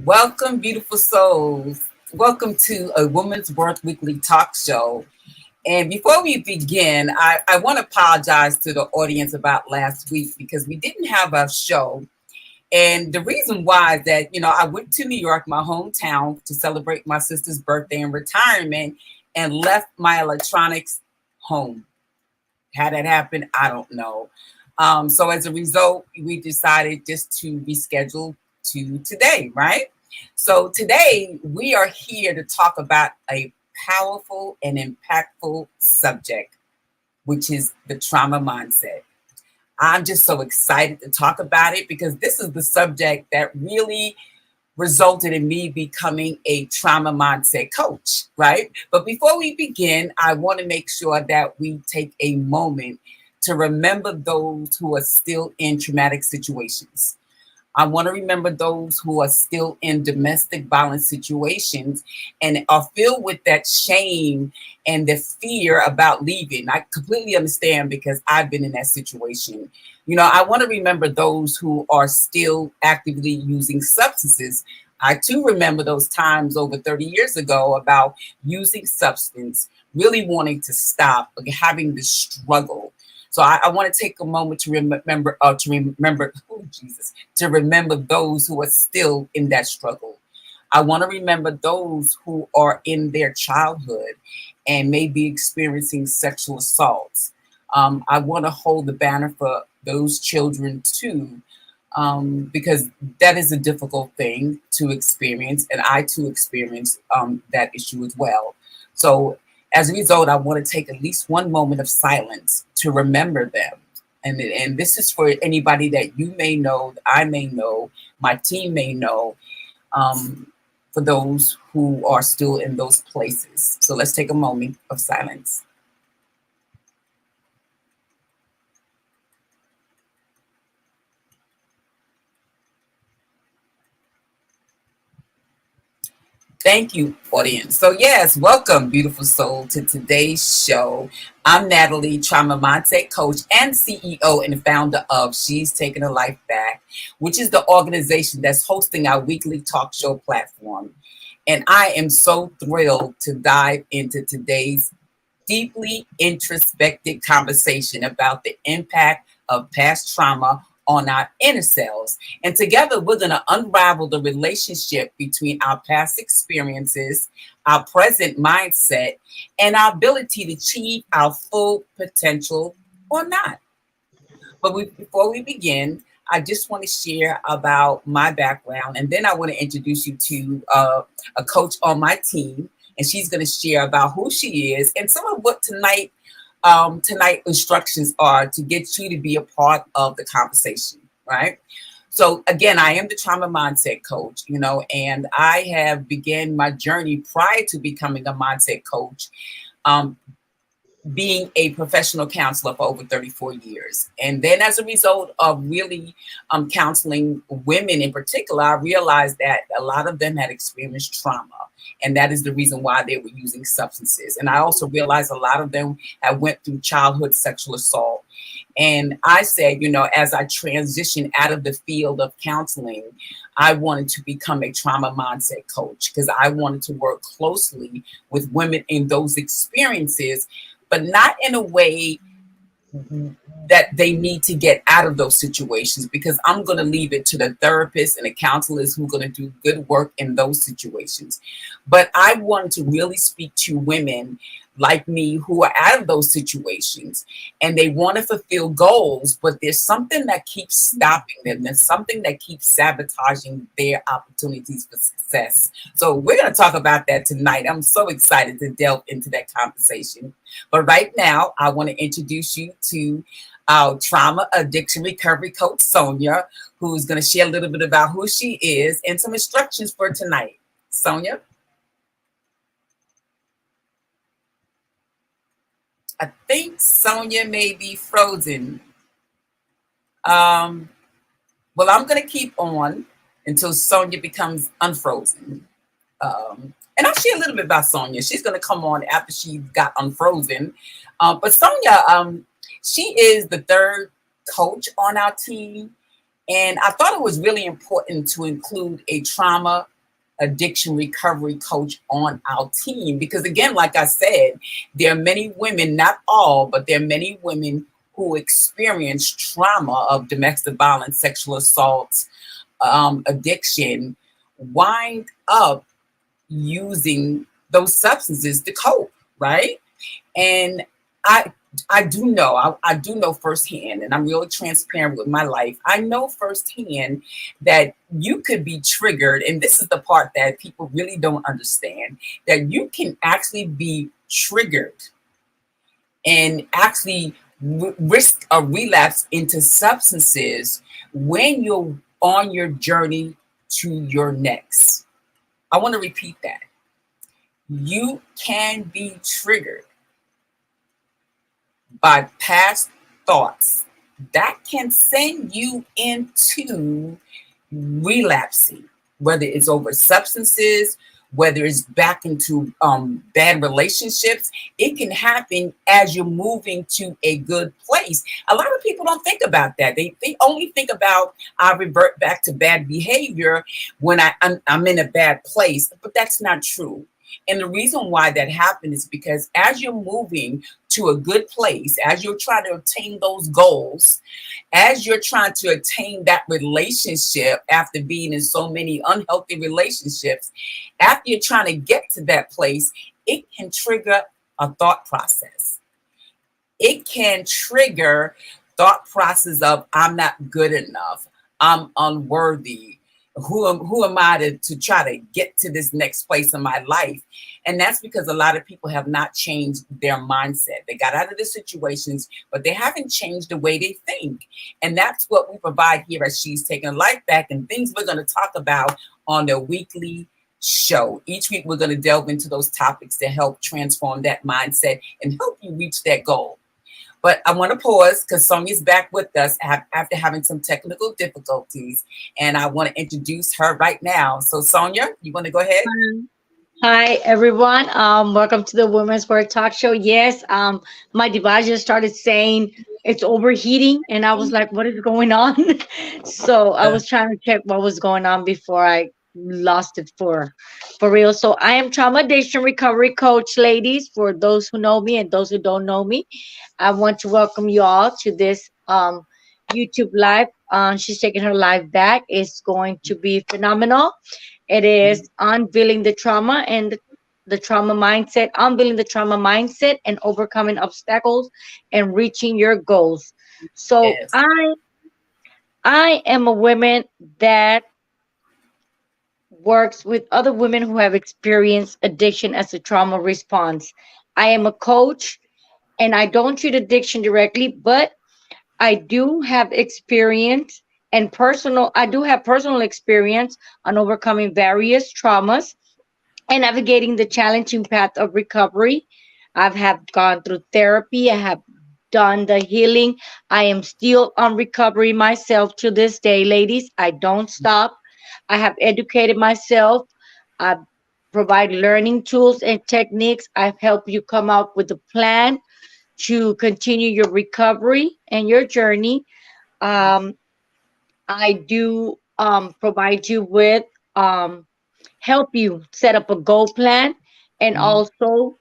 Welcome, beautiful souls. Welcome to a Woman's Worth Weekly Talk Show. And before we begin, I want to apologize to the audience about last week because we didn't have a show. And the reason why is that, I went to New York, my hometown, to celebrate my sister's birthday and retirement and left my electronics home. How that happened, I don't know. So as a result, we decided just to reschedule to today, right? So today we are here to talk about a powerful and impactful subject, which is the trauma mindset. I'm just so excited to talk about it because this is the subject that really resulted in me becoming a trauma mindset coach, right? But before we begin, I want to make sure that we take a moment to remember those who are still in traumatic situations. I want to remember those who are still in domestic violence situations and are filled with that shame and the fear about leaving. I completely understand because I've been in that situation. I want to remember those who are still actively using substances. I too remember those times over 30 years ago about using substance, really wanting to stop, having this struggle. So I want to take a moment to remember those who are still in that struggle. I want to remember those who are in their childhood and may be experiencing sexual assaults. I want to hold the banner for those children too, because that is a difficult thing to experience, and I too experienced that issue as well. So as a result, I want to take at least one moment of silence to remember them. And this is for anybody that you may know, I may know, my team may know, for those who are still in those places. So let's take a moment of silence. Thank you, audience. So yes, welcome, beautiful soul, to today's show. I'm Natalie, trauma mindset coach and CEO and founder of She's Taking Her Life Back, which is the organization that's hosting our weekly talk show platform. And I am so thrilled to dive into today's deeply introspective conversation about the impact of past trauma on our inner selves. And together, we're going to unravel the relationship between our past experiences, our present mindset, and our ability to achieve our full potential or not. But before we begin, I just want to share about my background, and then I want to introduce you to a coach on my team, and she's going to share about who she is and some of what tonight instructions are to get you to be a part of the conversation, right? So again, I am the trauma mindset coach, and I have began my journey prior to becoming a mindset coach, being a professional counselor for over 34 years. And then as a result of really counseling women in particular, I realized that a lot of them had experienced trauma. And that is the reason why they were using substances. And I also realized a lot of them had went through childhood sexual assault. And I said, as I transitioned out of the field of counseling, I wanted to become a trauma mindset coach because I wanted to work closely with women in those experiences, but not in a way that they need to get out of those situations, because I'm going to leave it to the therapists and the counselors who are going to do good work in those situations. But I wanted to really speak to women like me who are out of those situations and they want to fulfill goals, but there's something that keeps stopping them. There's something that keeps sabotaging their opportunities for success. So we're going to talk about that tonight. I'm so excited to delve into that conversation. But right now, I want to introduce you to our trauma addiction recovery coach, Sonia, who's going to share a little bit about who she is and some instructions for tonight. Sonia? I think Sonia may be frozen. Well, I'm going to keep on until Sonia becomes unfrozen. And I'll share a little bit about Sonia. She's going to come on after she got unfrozen. But Sonia, she is the third coach on our team. And I thought it was really important to include a trauma addiction recovery coach on our team because, again, like I said, there are many women, not all, but there are many women who experience trauma of domestic violence, sexual assault, addiction, wind up using those substances to cope, right? And I do know, I do know firsthand, and I'm really transparent with my life. I know firsthand that you could be triggered, and this is the part that people really don't understand, that you can actually be triggered and actually risk a relapse into substances when you're on your journey to your next. I want to repeat that. You can be triggered by past thoughts that can send you into relapsing, whether it's over substances, whether it's back into bad relationships. It can happen as you're moving to a good place. A lot of people don't think about that. They only think about I revert back to bad behavior when I'm in a bad place, but that's not true. And the reason why that happened is because as you're moving to a good place, as you're trying to obtain those goals, as you're trying to attain that relationship after being in so many unhealthy relationships, after you're trying to get to that place, it can trigger a thought process. It can trigger thought process of I'm not good enough, I'm unworthy. Who am I to try to get to this next place in my life? And that's because a lot of people have not changed their mindset. They got out of the situations, but they haven't changed the way they think. And that's what we provide here at She's Taking Life Back, and things we're going to talk about on the weekly show. Each week, we're going to delve into those topics to help transform that mindset and help you reach that goal. But I want to pause because Sonia's back with us after having some technical difficulties, and I want to introduce her right now. So, Sonia, you want to go ahead? Hi everyone. Welcome to the Women's Work Talk Show. Yes, my device just started saying it's overheating, and I was like, "What is going on?" So I Uh, was trying to check what was going on before I lost it for real. So I am trauma addiction recovery coach, ladies. For those who know me and those who don't know me, I want to welcome you all to this YouTube live. She's taking her live back. It's going to be phenomenal. It is unveiling the trauma and the trauma mindset, unveiling the trauma mindset and overcoming obstacles and reaching your goals. So yes. I am a woman that works with other women who have experienced addiction as a trauma response. I am a coach and I don't treat addiction directly, but I do have experience and personal I do have personal experience on overcoming various traumas and navigating the challenging path of recovery. I have gone through therapy. I have done the healing. I am still on recovery myself to this day, ladies. I don't stop. I have educated myself. I provide learning tools and techniques. I've helped you come up with a plan to continue your recovery and your journey. Um, I do provide you with help you set up a goal plan and Mhm. also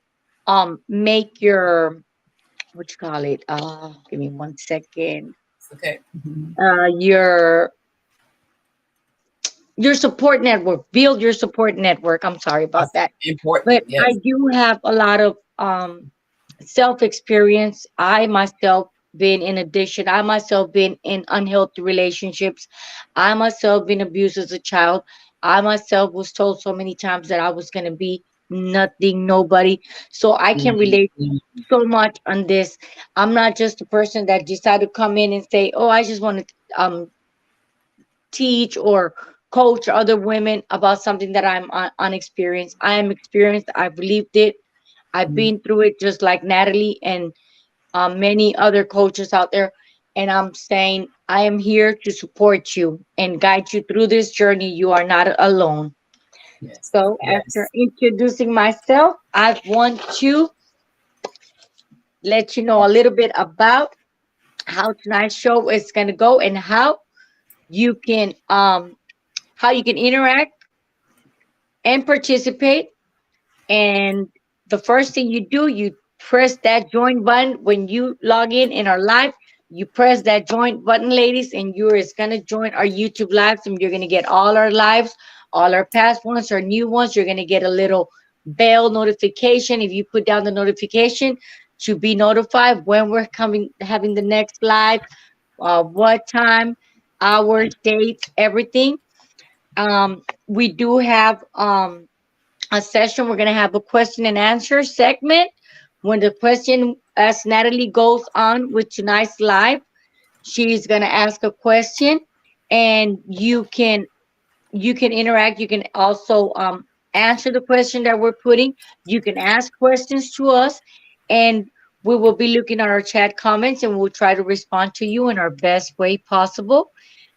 make your what you call it give me 1 second It's okay. Mhm. your support network, build your support network. I'm sorry about That's that, important. but I Yes. do have a lot of self experience. I myself been in addiction. I myself been in unhealthy relationships. I myself been abused as a child. I myself was told so many times that I was gonna be nothing, nobody. So I can relate Mhm. so much on this. I'm not just a person that decided to come in and say, "Oh, I just want to teach or coach other women about something that I'm unexperienced. I am experienced. I've lived it. I've Mhm. been through it, just like Natalie and many other coaches out there. And I'm saying I am here to support you and guide you through this journey. You are not alone." Yes. So, after Yes. introducing myself, I want to let you know a little bit about how tonight's show is going to go and you can um how you can interact and participate. And the first thing you do, you press that join button when you log in our live. You press that join button, ladies, and you're is gonna join our YouTube lives, and you're gonna get all our lives, all our past ones, our new ones. You're gonna get a little bell notification if you put down the notification to be notified when we're coming having the next live, what time, hours, dates, everything. We do have a session. We're going to have a question and answer segment. When the question, as Natalie goes on with tonight's live, she's going to ask a question, and you can interact. You can also answer the question that we're putting. You can ask questions to us, and we will be looking at our chat comments, and we'll try to respond to you in our best way possible.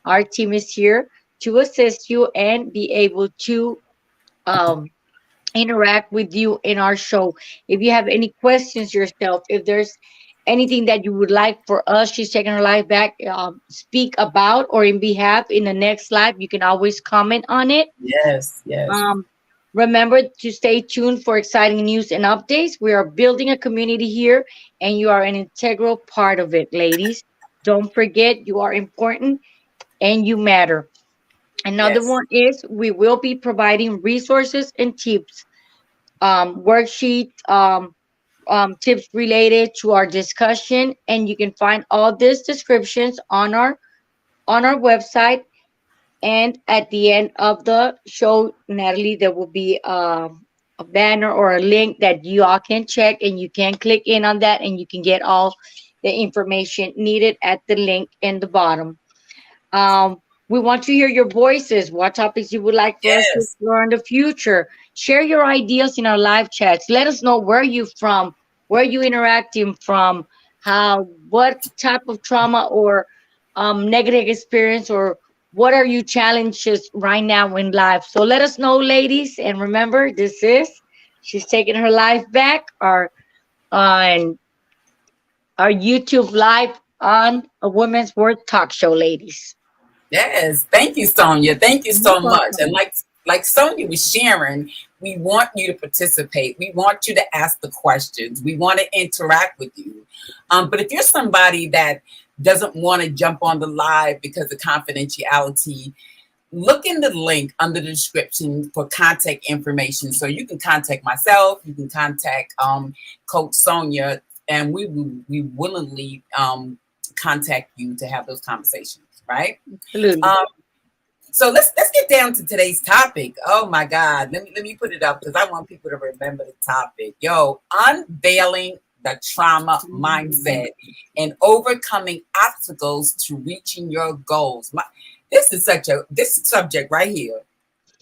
Our team is here to assist you and be able to um, interact with you in our show. If you have any questions yourself, if there's anything that you would like for us, she's taking her life back, speak about or in behalf in the next live, you can always comment on it. Yes. Yes. Um, Remember to stay tuned for exciting news and updates. We are building a community here, and you are an integral part of it, ladies. Don't forget, you are important and you matter. Another Yes. one is we will be providing resources and tips, worksheets, tips related to our discussion, and you can find all these descriptions on our website. And at the end of the show, Natalie, there will be a banner or a link that you all can check, and you can click in on that, and you can get all the information needed at the link in the bottom. We want to hear your voices, what topics you would like for us to Yes. explore in the future. Share your ideas in our live chats. Let us know where you from, where you interacting from, what type of trauma or negative experience, or what are you challenges right now in life. So let us know, ladies. And remember, this is she's taking her life back. On our YouTube live on a Women's Worth Talk Show, ladies. Yes, thank you, Sonia. Thank you You're so much. And welcome. like Sonia was sharing, we want you to participate. We want you to ask the questions. We want to interact with you. But if you're somebody that doesn't want to jump on the live because of confidentiality, look in the link under the description for contact information. So you can contact myself, you can contact Coach Sonia, and we willingly contact you to have those conversations, right? Absolutely. Um, so let's get down to today's topic. Oh my God, let me put it up because I want people to remember the topic. Yo, unveiling the trauma Mhm. mindset and overcoming obstacles to reaching your goals. This is such a this subject right here.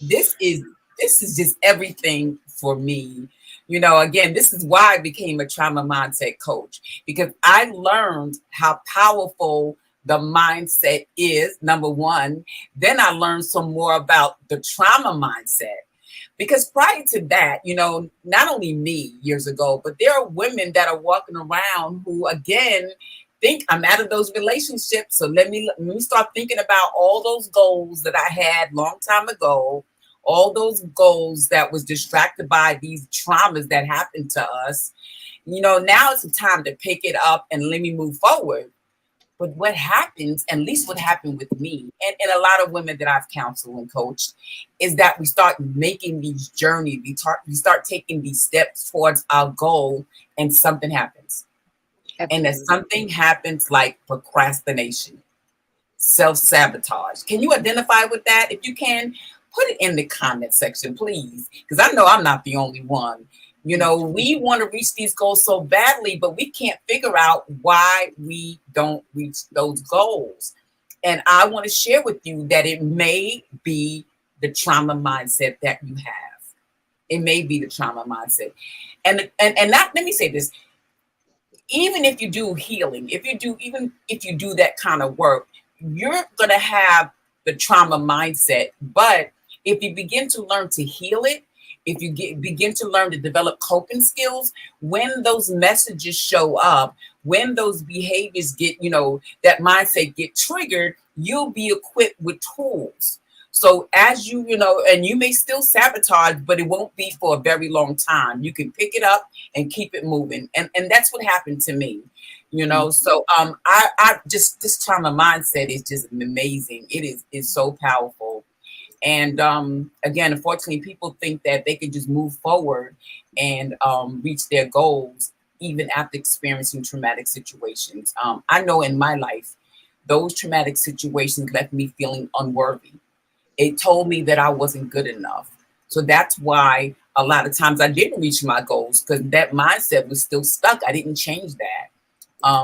This is this is just everything for me. You know, again, this is why I became a trauma mindset coach because I learned how powerful the mindset is, number one. Then I learned some more about the trauma mindset. Because prior to that, you know, not only me years ago, but there are women that are walking around who, again, think I'm out of those relationships. So let me start thinking about all those goals that I had long time ago, all those goals that was distracted by these traumas that happened to us. You know, now it's the time to pick it up and let me move forward. But what happens, at least what happened with me, and a lot of women that I've counseled and coached, is that we start making these journeys, we start taking these steps towards our goal, and something happens. And that Absolutely. something happens like procrastination, self-sabotage. Can you identify with that? If you can, put it in the comment section, please, because I know I'm not the only one. We want to reach these goals so badly, but we can't figure out why we don't reach those goals. And I want to share with you that it may be the trauma mindset that you have. It may be the trauma mindset. And not, let me say this, even if you do healing, even if you do that kind of work, you're going to have the trauma mindset. But if you begin to learn to heal it, if you begin to learn to develop coping skills, when those messages show up, when those behaviors get, that mindset get triggered, you'll be equipped with tools. So as and you may still sabotage, but it won't be for a very long time. You can pick it up and keep it moving. And that's what happened to me. So I just, this trauma mindset is just amazing. Is so powerful. And again, unfortunately, people think that they can just move forward and reach their goals even after experiencing traumatic situations. I know in my life, those traumatic situations left me feeling unworthy. It told me that I wasn't good enough. So that's why a lot of times I didn't reach my goals, because that mindset was still stuck. I didn't change that.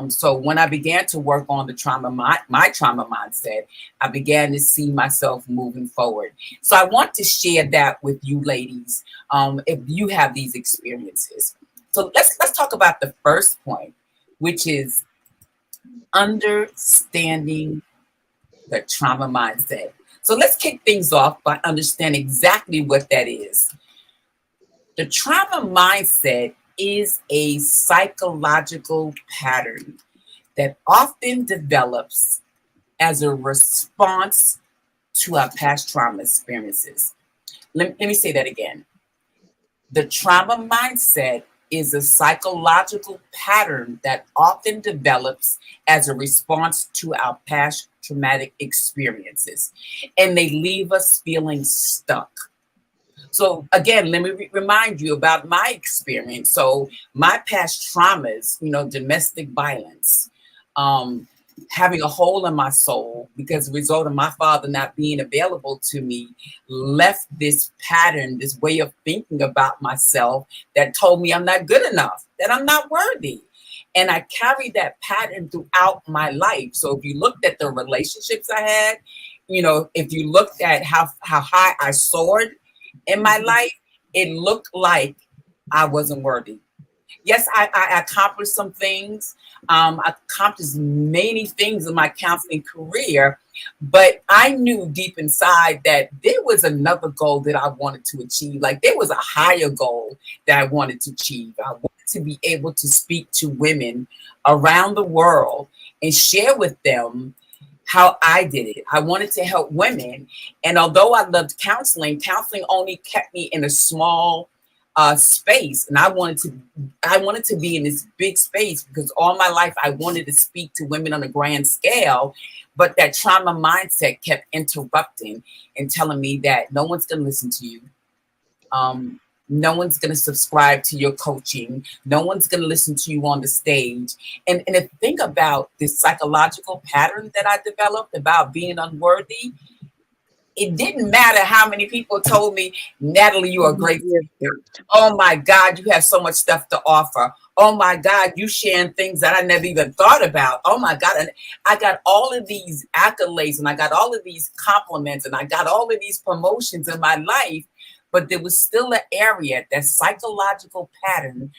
So when I began to work on the trauma, my trauma mindset, I began to see myself moving forward. So I want to share that with you ladies, if you have these experiences. So let's talk about the first point, which is understanding the trauma mindset. So let's kick things off by understanding exactly what that is. The trauma mindset is a psychological pattern that often develops as a response to our past trauma experiences. Let me say that again. The trauma mindset is a psychological pattern that often develops as a response to our past traumatic experiences, and they leave us feeling stuck. So again, let me remind you about my experience. So my past traumas, domestic violence, um, having a hole in my soul because as a result of my father not being available to me, left this pattern, this way of thinking about myself that told me I'm not good enough, that I'm not worthy. And I carried that pattern throughout my life. So if you looked at the relationships I had, if you looked at how high I soared in my life, it looked like I wasn't worthy. Yes, I accomplished some things. I accomplished many things in my counseling career, but I knew deep inside that there was another goal that I wanted to achieve. Like there was a higher goal that I wanted to achieve. I wanted to be able to speak to women around the world and share with them how I did it. I wanted to help women. And although I loved counseling only kept me in a small space. And I wanted to be in this big space because all my life I wanted to speak to women on a grand scale. But that trauma mindset kept interrupting and telling me that no one's going to listen to you. Um, no one's going to subscribe to your coaching. No one's going to listen to you on the stage. And if think about this psychological pattern that I developed about being unworthy, it didn't matter how many people told me, Natalie, you are a great Yes, speaker. Oh my God, you have so much stuff to offer. Oh my God, you sharing things that I never even thought about. Oh my God. And I got all of these accolades and I got all of these compliments and I got all of these promotions in my life. But there was still an area, that psychological pattern,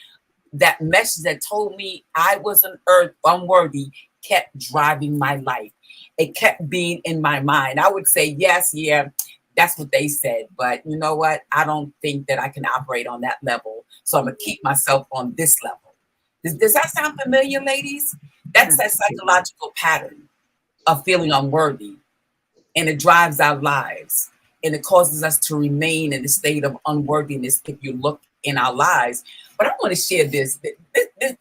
that message that told me I wasn't unworthy kept driving my life. It kept being in my mind. I would say, yes, yeah, that's what they said. But you know what? I don't think that I can operate on that level. So I'm going to keep myself on this level. Does that sound familiar, ladies? That's that absolutely. psychological pattern of feeling unworthy. And it drives our lives. And it causes us to remain in a state of unworthiness if you look in our lives. But I want to share this.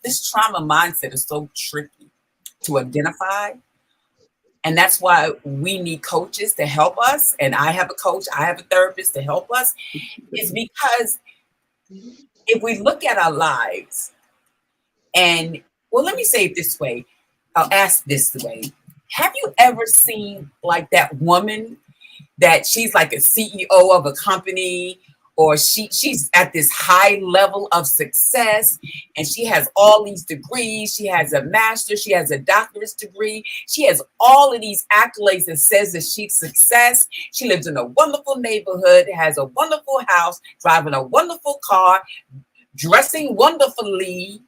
This trauma mindset is so tricky to identify And that's why we need coaches to help us. And I have a coach, I have a therapist to help us. Is because if we look at our lives and, well, let me say it this way. I'll ask this way. Have you ever seen like that woman that she's like a CEO of a company, or she's at this high level of success, and she has all these degrees, she has a master's, she has a doctorate degree, she has all of these accolades that says that she's success. She lives in a wonderful neighborhood, has a wonderful house, driving a wonderful car, dressing wonderfully.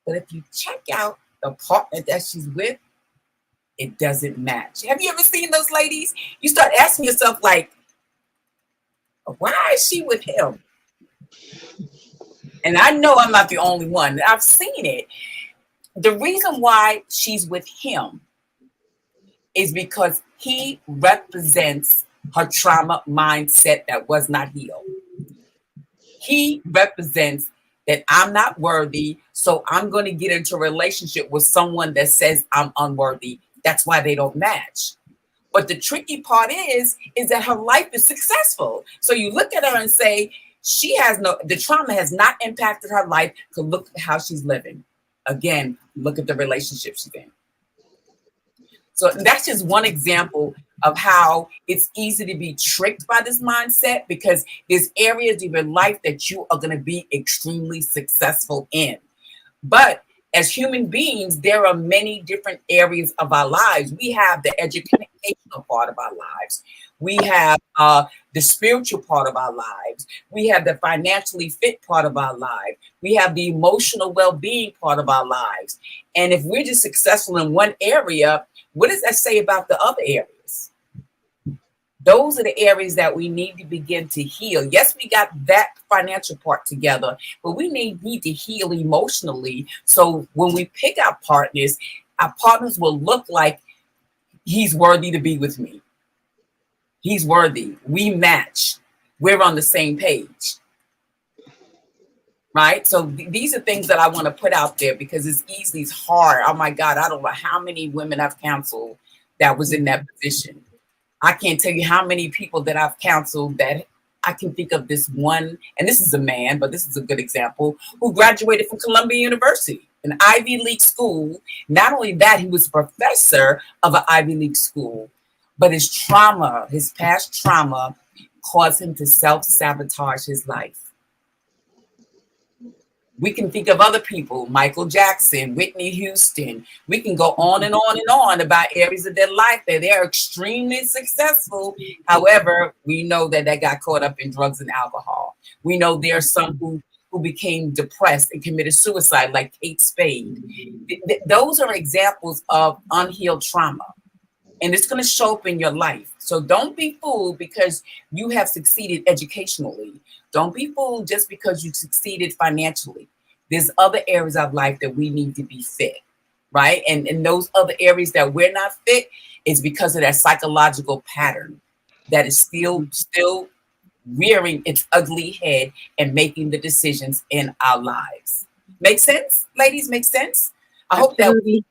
But if you check out the partner that she's with, it doesn't match. Have you ever seen those ladies? You start asking yourself, like, why is she with him? And I know I'm not the only one. I've seen it. The reason why she's with him is because he represents her trauma mindset that was not healed. He represents that I'm not worthy, so I'm going to get into a relationship with someone that says I'm unworthy. That's why they don't match. But the tricky part is that her life is successful. So you look at her and say, the trauma has not impacted her life, because look at how she's living. Again, look at the relationship she's in. So that's just one example of how it's easy to be tricked by this mindset, because there's areas of your life that you are going to be extremely successful in. But as human beings, there are many different areas of our lives. We have the educational part of our lives. We have the spiritual part of our lives. We have the financially fit part of our life. We have the emotional well-being part of our lives. And if we're just successful in one area, what does that say about the other areas? Those are the areas that we need to begin to heal. Yes, we got that financial part together, but we need to heal emotionally. So when we pick our partners will look like, he's worthy to be with me. He's worthy. We match. We're on the same page. Right? So these are things that I want to put out there, because it's hard. Oh my God, I don't know how many women I've counseled that was in that position. I can't tell you how many people that I've counseled that I can think of this one, and this is a man, but this is a good example, who graduated from Columbia University, an Ivy League school. Not only that, he was a professor of an Ivy League school, but his trauma, his past trauma, caused him to self-sabotage his life. We can think of other people, Michael Jackson, Whitney Houston. We can go on and on and on about areas of their life that they're extremely successful. However, we know that they got caught up in drugs and alcohol. We know there are some who became depressed and committed suicide, like Kate Spade. Those are examples of unhealed trauma. And it's going to show up in your life. So don't be fooled because you have succeeded educationally. Don't be fooled just because you succeeded financially. There's other areas of life that we need to be fit, right? And in those other areas that we're not fit is because of that psychological pattern that is still rearing its ugly head and making the decisions in our lives. Make sense, ladies? Make sense? I hope that. Absolutely.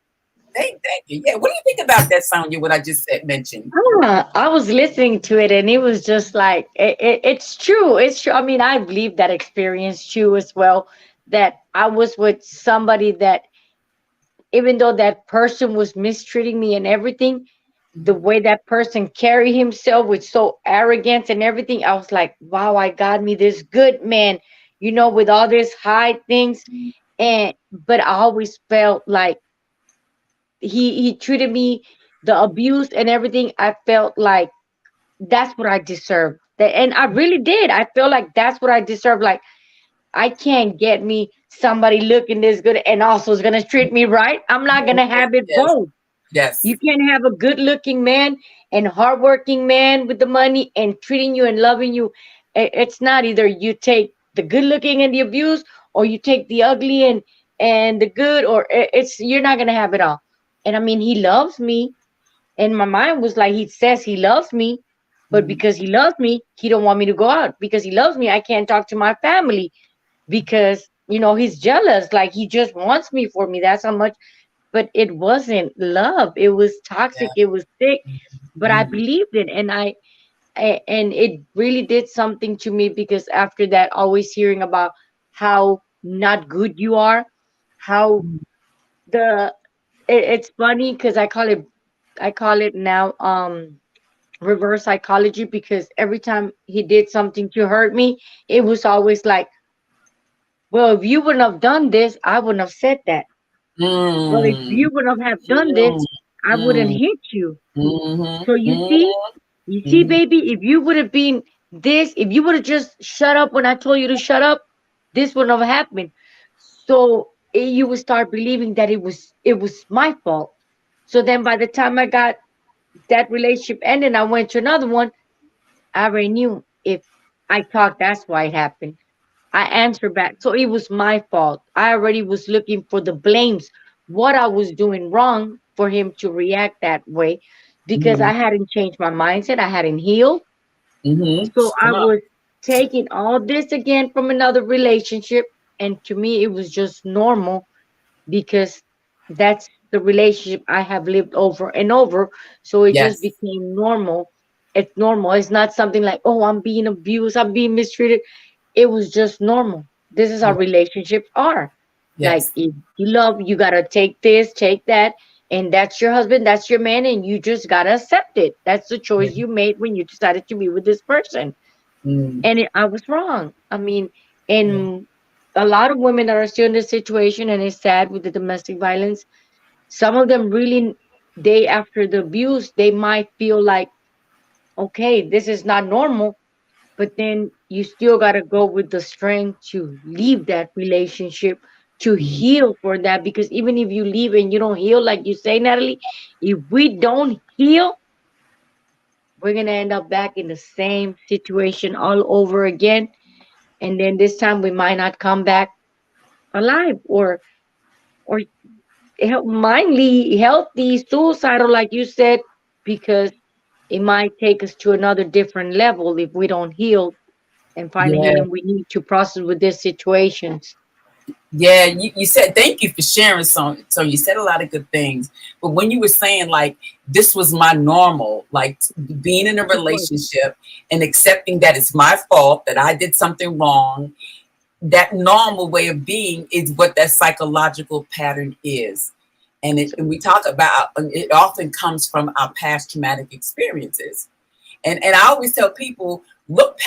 Thank you. Yeah. What do you think about that, Sonia? What I just mentioned? I was listening to it and it was just like it's true. It's true. I mean, I believe that experience too as well. That I was with somebody that, even though that person was mistreating me and everything, the way that person carried himself with so arrogance and everything, I was like, wow, I got me this good man, with all these high things. And but I always felt like he treated me, the abuse and everything. I felt like that's what I deserve. And I really did. I feel like that's what I deserve. Like, I can't get me somebody looking this good and also is gonna treat me right. I'm not gonna have it Yes. both. Yes. You can't have a good looking man and hardworking man with the money and treating you and loving you. It's not either you take the good looking and the abuse, or you take the ugly and the good, or it's you're not gonna have it all. And I mean, he loves me, and my mind was like, he says he loves me, but Mhm. because he loves me, he don't want me to go out. Because he loves me, I can't talk to my family because he's jealous. Like, he just wants me for me. That's how much. but it wasn't love. It was Yeah. toxic. It was sick. But I Mm-hmm. believed it, and and it really did something to me because after that, always hearing about how not good you are, how the it's funny because I call it now reverse psychology, because every time he did something to hurt me, it was always like, well, if you wouldn't have done this, I wouldn't have said that. Well, if Mm, you wouldn't have done this, mm, I wouldn't mm, hit you. mhm, So you see, mhm, baby, if you would have been this, if you would have just shut up when I told you to shut up, this wouldn't have happened. So you would start believing that it was my fault. So then by the time I got that relationship ended, I went to another one. I already knew if I talked, that's why it happened. I answered back. So it was my fault. I already was looking for the blames, what I was doing wrong for him to react that way, because I mhm, hadn't changed my mindset. I hadn't healed. mhm. So I Come on. was taking all this again from another relationship. And to me, it was just normal because that's the relationship I have lived over and over. So it just Yes. became normal. It's normal. It's not something like, oh, I'm being abused, I'm being mistreated. It was just normal. This is how Yeah. relationships are. Like, Yes. if you love, you gotta take this, take that, and that's your husband, that's your man, and you just gotta accept it. That's the Yeah. choice you made when you decided to be with this person. Mm, And I was wrong. I mean, yeah. and a lot of women that are still in this situation, and it's sad with the domestic violence. Some of them really, they after the abuse, they might feel like, okay, this is not normal, but then you still got to go with the strength to leave that relationship, to Mhm. heal for that, because even if you leave and you don't heal, like you say, Natalie, if we don't heal, we're going to end up back in the same situation all over again. And then this time we might not come back alive, or mindly healthy, suicidal, like you said, because it might take us to another different level if we don't heal and find the Yeah. healing we need to process with these situations. Yeah. You said thank you for sharing. So you said a lot of good things, but when you were saying like this was my normal, like being in a It was. relationship and accepting that it's my fault that I did something wrong, that normal way of being is what that psychological pattern is. And we talk about it often comes from our past traumatic experiences. And I always tell people, look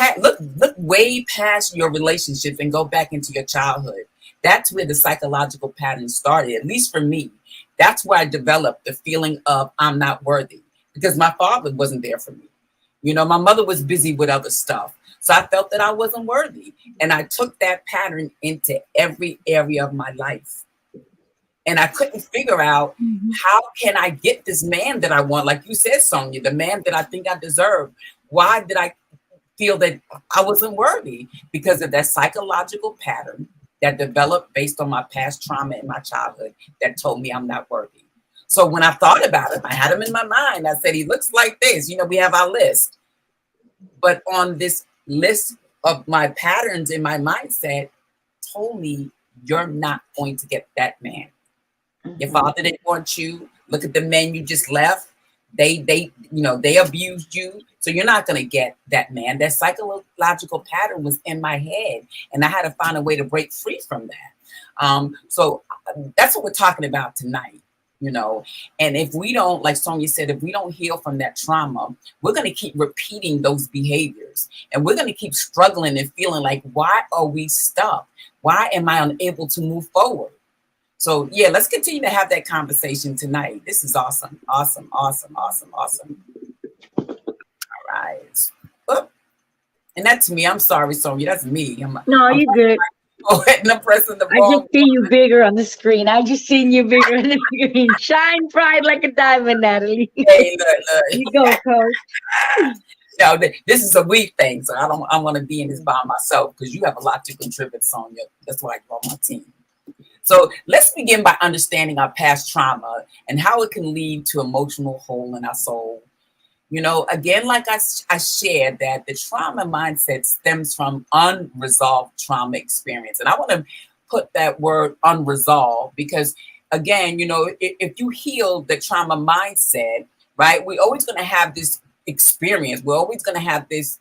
way past your relationships and go back into your childhood. That's where the psychological pattern started, at least for me. That's where I developed the feeling of I'm not worthy because my father wasn't there for me. My mother was busy with other stuff. So I felt that I wasn't worthy. And I took that pattern into every area of my life. And I couldn't figure out Mhm. how can I get this man that I want, like you said, Sonia, the man that I think I deserve. Why did I feel that I wasn't worthy? Because of that psychological pattern that developed based on my past trauma in my childhood that told me I'm not worthy. So when I thought about him, I had him in my mind. I said, he looks like this. We have our list. But on this list of my patterns in my mindset told me, you're not going to get that man. Your Mhm. father didn't want you. Look at the men you just left. They abused you. So you're not going to get that man. That psychological pattern was in my head, and I had to find a way to break free from that. So that's what we're talking about tonight. You know, and if we don't, like Sonia said, if we don't heal from that trauma, we're going to keep repeating those behaviors, and we're going to keep struggling and feeling like, why are we stuck? Why am I unable to move forward? So yeah, let's continue to have that conversation tonight. This is awesome, awesome, awesome, awesome, awesome. All right. Oh, and that's me. I'm sorry, Sonia. That's me. No, I'm you're good. and I'm pressing the I just wrong see you one. bigger on the screen. I just seen you bigger on the screen. Shine bright like a diamond, Natalie. Hey, look, You go, coach. no, this is a we thing. So I want to be in this by myself because you have a lot to contribute, Sonia. That's why I call my team. So let's begin by understanding our past trauma and how it can lead to emotional hole in our soul. Again, like I shared, that the trauma mindset stems from unresolved trauma experience. And I want to put that word unresolved because again, if you heal the trauma mindset, right, we're always going to have this experience. We're always going to have this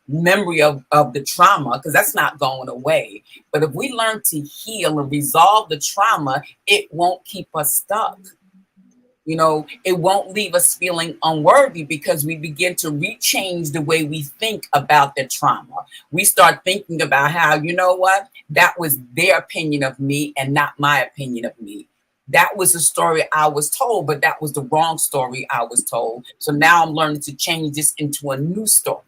memory of the trauma, because that's not going away. But if we learn to heal and resolve the trauma, it won't keep us stuck. It won't leave us feeling unworthy, because we begin to rechange the way we think about the trauma. We start thinking about how, what, that was their opinion of me and not my opinion of me. That was the story I was told, but that was the wrong story I was told. So now I'm learning to change this into a new story.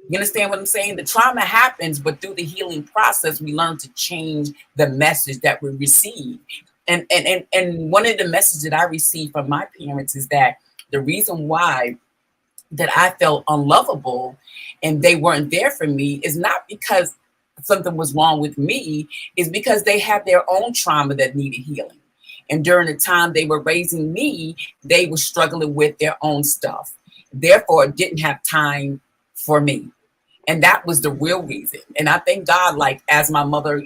You understand what I'm saying? The trauma happens, but through the healing process, we learn to change the message that we receive. And one of the messages that I received from my parents is that the reason why that I felt unlovable and they weren't there for me is not because something was wrong with me, is because they had their own trauma that needed healing. And during the time they were raising me, they were struggling with their own stuff. Therefore, didn't have time for me. And that was the real reason. And I thank God, like, as my mother,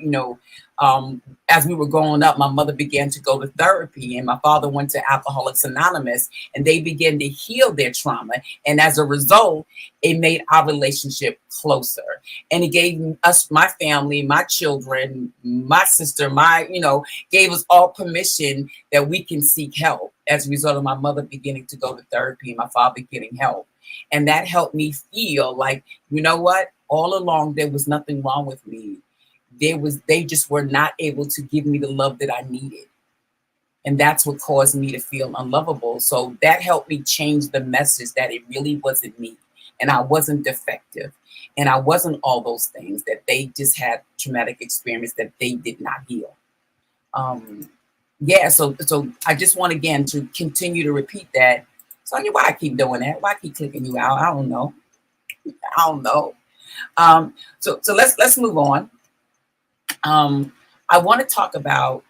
as we were growing up, my mother began to go to therapy and my father went to Alcoholics Anonymous, and they began to heal their trauma. And as a result, it made our relationship closer. And it gave us, my family, my children, my sister, gave us all permission that we can seek help as a result of my mother beginning to go to therapy and my father getting help. And that helped me feel like, you know what? All along, there was nothing wrong with me. They just were not able to give me the love that I needed. And that's what caused me to feel unlovable. So that helped me change the message that it really wasn't me. And I wasn't defective. And I wasn't all those things, that they just had traumatic experience that they did not heal. So I just want, again, to continue to repeat that. Sonia, why I keep doing that? Why I keep clicking you out? I don't know. So let's move on. I want to talk about,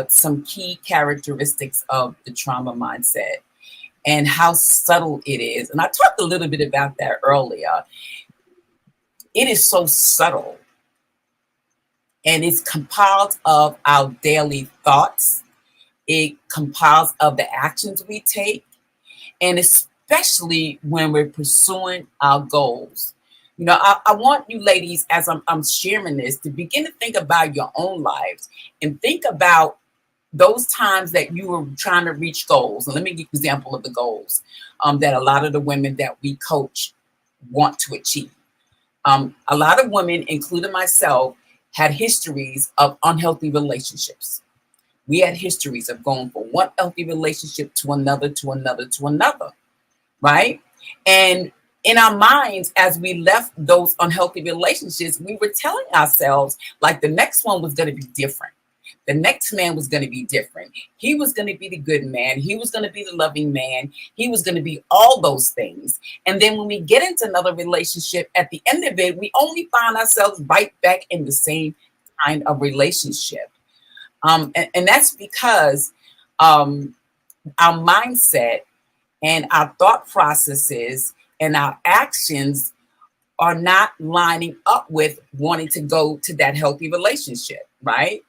some key characteristics of the trauma mindset and how subtle it is. And I talked a little bit about that earlier. It is so subtle, and it's compiled of our daily thoughts. It compiles of the actions we take, and especially when we're pursuing our goals. I want you ladies, as I'm sharing this, to begin to think about your own lives and think about those times that you were trying to reach goals. And let me give you an example of the goals that a lot of the women that we coach want to achieve. A lot of women, including myself, had histories of unhealthy relationships. We had histories of going from one healthy relationship to another, to another, to another, right? And in our minds, as we left those unhealthy relationships, we were telling ourselves like the next one was going to be different. The next man was going to be different. He was going to be the good man. He was going to be the loving man. He was going to be all those things. And then when we get into another relationship, at the end of it, we only find ourselves right back in the same kind of relationship. And that's because our mindset and our thought processes and our actions are not lining up with wanting to go to that healthy relationship, right?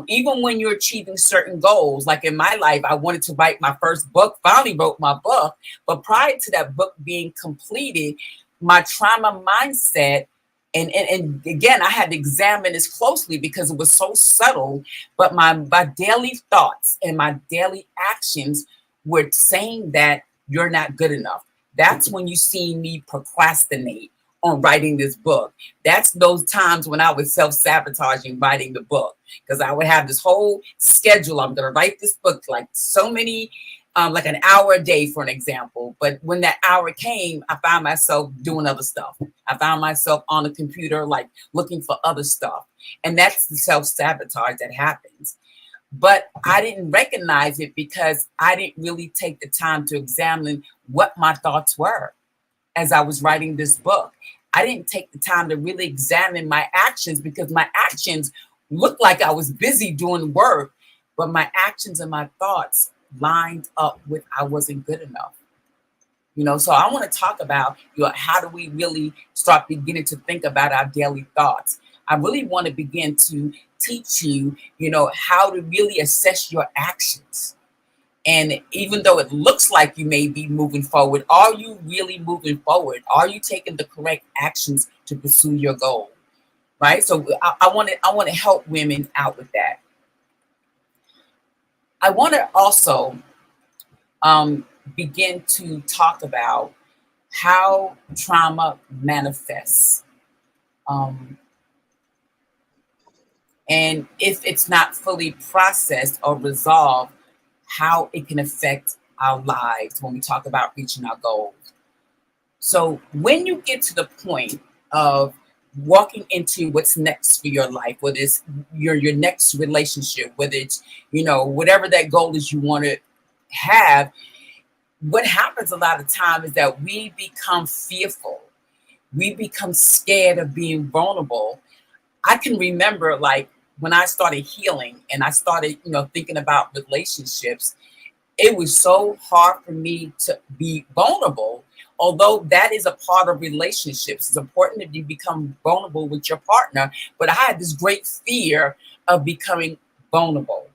Even when you're achieving certain goals, like in my life, I wanted to write my first book, finally wrote my book. But prior to that book being completed, my trauma mindset, and again, I had to examine this closely because it was so subtle, but my daily thoughts and my daily actions were saying that you're not good enough. That's when you see me procrastinate on writing this book. That's those times when I was self-sabotaging writing the book, because I would have this whole schedule. I'm going to write this book like so many, like an hour a day, for an example. But when that hour came, I found myself doing other stuff. I found myself on the computer, like looking for other stuff. And that's the self-sabotage that happens. But I didn't recognize it because I didn't really take the time to examine what my thoughts were as I was writing this book. I didn't take the time to really examine my actions, because my actions looked like I was busy doing work, but my actions and my thoughts lined up with I wasn't good enough. So I want to talk about, how do we really start beginning to think about our daily thoughts? I really want to begin to teach you, how to really assess your actions. And even though it looks like you may be moving forward, are you really moving forward? Are you taking the correct actions to pursue your goal? Right. So I want to help women out with that. I want to also begin to talk about how trauma manifests. Um, and if it's not fully processed or resolved, how it can affect our lives when we talk about reaching our goals. So when you get to the point of walking into what's next for your life, whether it's your next relationship, whether it's whatever that goal is you want to have, what happens a lot of time is that we become fearful. We become scared of being vulnerable. I can remember, like, when I started healing and I started, thinking about relationships, it was so hard for me to be vulnerable. Although that is a part of relationships, it's important that you become vulnerable with your partner. But I had this great fear of becoming vulnerable.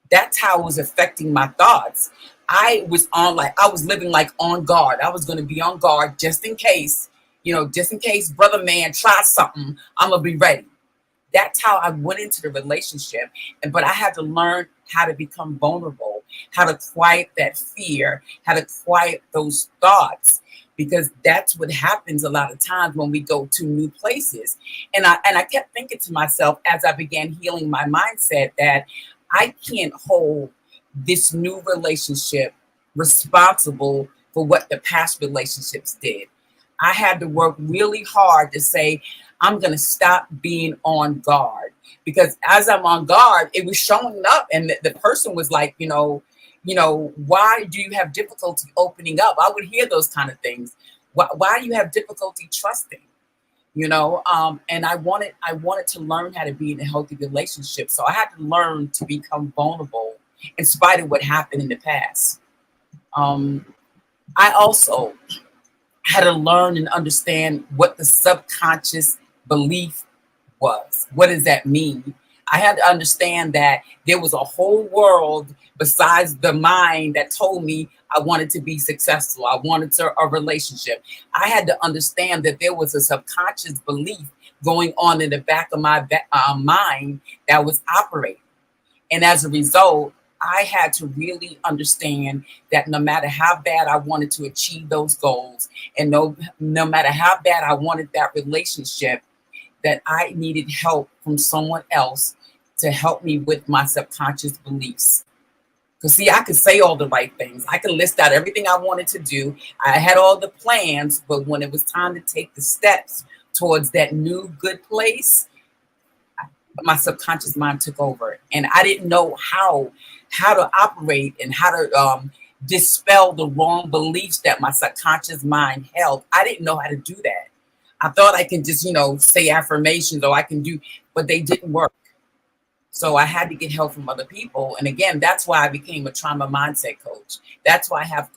That's how it was affecting my thoughts. I was living like on guard. I was going to be on guard just in case, just in case brother man tries something, I'm going to be ready. That's how I went into the relationship. But I had to learn how to become vulnerable, how to quiet that fear, how to quiet those thoughts, because that's what happens a lot of times when we go to new places. And I kept thinking to myself as I began healing my mindset that I can't hold this new relationship responsible for what the past relationships did. I had to work really hard to say, I'm going to stop being on guard, because as I'm on guard, it was showing up. And the person was like, why do you have difficulty opening up? I would hear those kind of things. Why do you have difficulty trusting? And I wanted to learn how to be in a healthy relationship. So I had to learn to become vulnerable in spite of what happened in the past. Um, I also had to learn and understand what the subconscious belief was. What does that mean? I had to understand that there was a whole world besides the mind that told me I wanted to be successful. I wanted a relationship. I had to understand that there was a subconscious belief going on in the back of my mind that was operating. And as a result, I had to really understand that no matter how bad I wanted to achieve those goals, and no matter how bad I wanted that relationship, that I needed help from someone else to help me with my subconscious beliefs. Because, see, I could say all the right things. I could list out everything I wanted to do. I had all the plans, but when it was time to take the steps towards that new good place, my subconscious mind took over. And I didn't know how to operate and how to dispel the wrong beliefs that my subconscious mind held. I didn't know how to do that. I thought I could just, say affirmations, or I can do, but they didn't work. So I had to get help from other people. And again, that's why I became a trauma mindset coach. That's why I have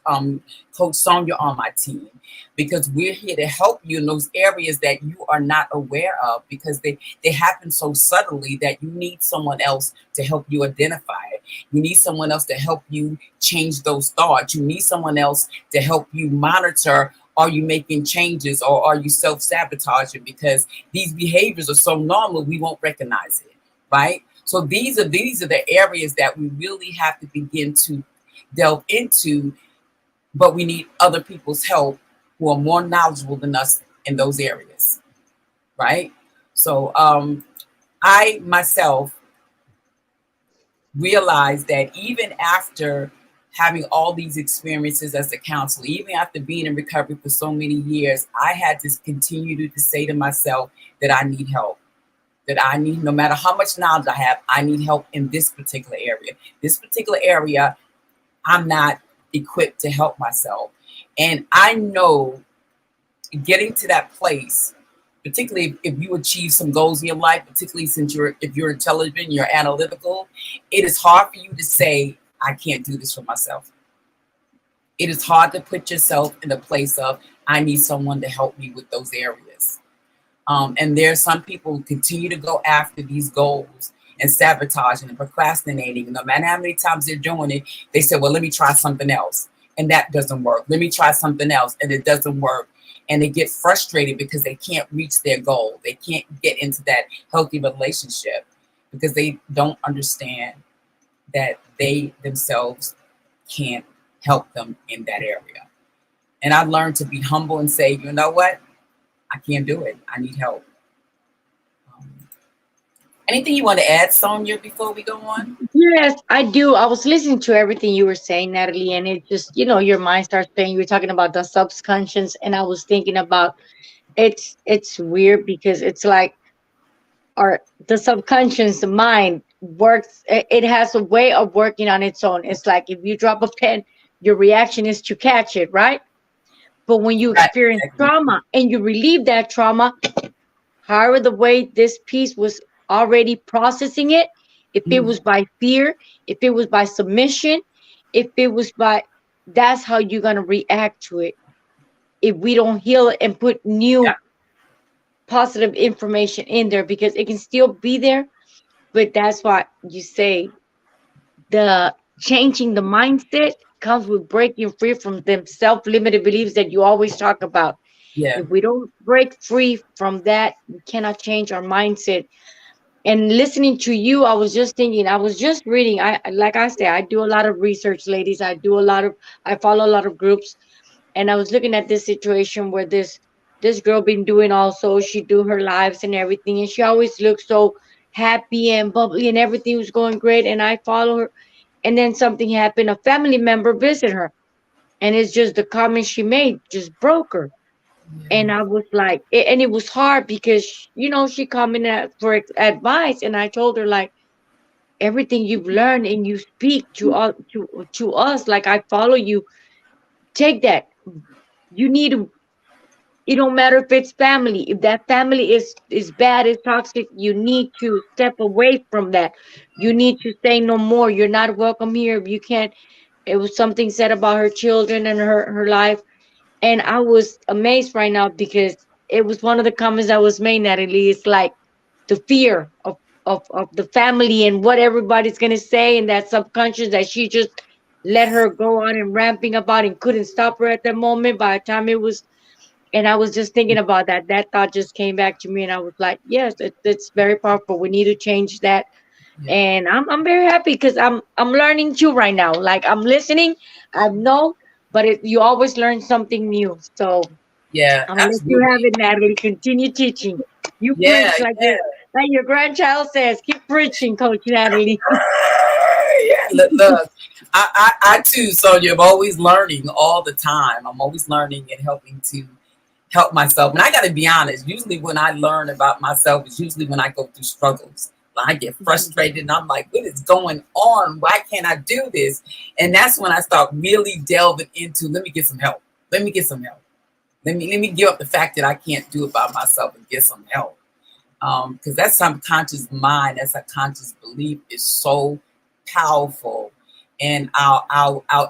Coach Sonia on my team, because we're here to help you in those areas that you are not aware of, because they happen so subtly that you need someone else to help you identify it. You need someone else to help you change those thoughts. You need someone else to help you monitor, are you making changes, or are you self-sabotaging? Because these behaviors are so normal, we won't recognize it, right? So these are the areas that we really have to begin to delve into, but we need other people's help who are more knowledgeable than us in those areas, right? So I myself realized that even after having all these experiences as a counselor, even after being in recovery for so many years, I had to continue to say to myself that I need help. That I need, no matter how much knowledge I have, I need help in this particular area. This particular area, I'm not equipped to help myself. And I know getting to that place, particularly if you achieve some goals in your life, particularly if you're intelligent, you're analytical, it is hard for you to say, I can't do this for myself. It is hard to put yourself in the place of, I need someone to help me with those areas. And there's some people who continue to go after these goals and sabotaging and procrastinating. No matter how many times they're doing it, they say, well, let me try something else. And that doesn't work. Let me try something else. And it doesn't work. And they get frustrated because they can't reach their goal. They can't get into that healthy relationship because they don't understand that they themselves can't help them in that area. And I've learned to be humble and say, you know what? I can't do it. I need help. Um, Anything you want to add, Sonia, before we go on? Yes, I do. I was listening to everything you were saying, Natalie, and it just, your mind starts playing. You were talking about the subconscious, and I was thinking about it's weird because it's like our the subconscious mind works. It has a way of working on its own. It's like if you drop a pen, your reaction is to catch it, right? But when you Right, experience exactly. trauma and you relieve that trauma, however the way this piece was already processing it, if it Mhm. was by fear, if it was by submission, if it was by, that's how you're going to react to it if we don't heal it and put Yeah, new positive information in there, because it can still be there. But that's why you say the changing the mindset comes with breaking free from them self-limited beliefs that you always talk about. yeah, If we don't break free from that, we cannot change our mindset. And listening to you, I was just thinking, I was just reading. Like I said, I do a lot of research, ladies. I follow a lot of groups, and I was looking at this situation where this girl been doing also. She do her lives and everything, and she always looks so happy and bubbly, and everything was going great. And I follow her, and then something happened. A family member visited her, and it's just the comment she made just broke her. yeah, And I was like, and it was hard because she coming for advice, and I told her like everything you've learned and you speak to all to us, like I follow you. Take that. You need to. It don't matter if it's family. If that family is bad, is toxic, you need to step away from that. You need to say no more. You're not welcome here. You can't. It was something said about her children and her life. And I was amazed right now because it was one of the comments that was made, Natalie. It's like the fear of the family and what everybody's gonna say, and that subconscious that she just let her go on and ramping about and couldn't stop her at that moment. By the time it was, and I was just thinking about that. That thought just came back to me, and I was like, yes, it's very powerful. We need to change that, yeah, and I'm very happy because I'm learning too right now. Like I'm listening, I know, but you always learn something new. So yeah, I'm gonna let you have absolutely. it, Natalie. Continue teaching. You Yeah, preach like yeah. your grandchild says. Keep preaching, Coach Natalie. Yeah, look, I too, Sonia, I'm always learning all the time. I'm always learning and helping to help myself. And I got to be honest, usually when I learn about myself is usually when I go through struggles. When I get frustrated and I'm like, what is going on? Why can't I do this? And that's when I start really delving into, let me get some help. Let me get some help. Let me give up the fact that I can't do it by myself and get some help. Because that subconscious mind, that subconscious belief is so powerful. And our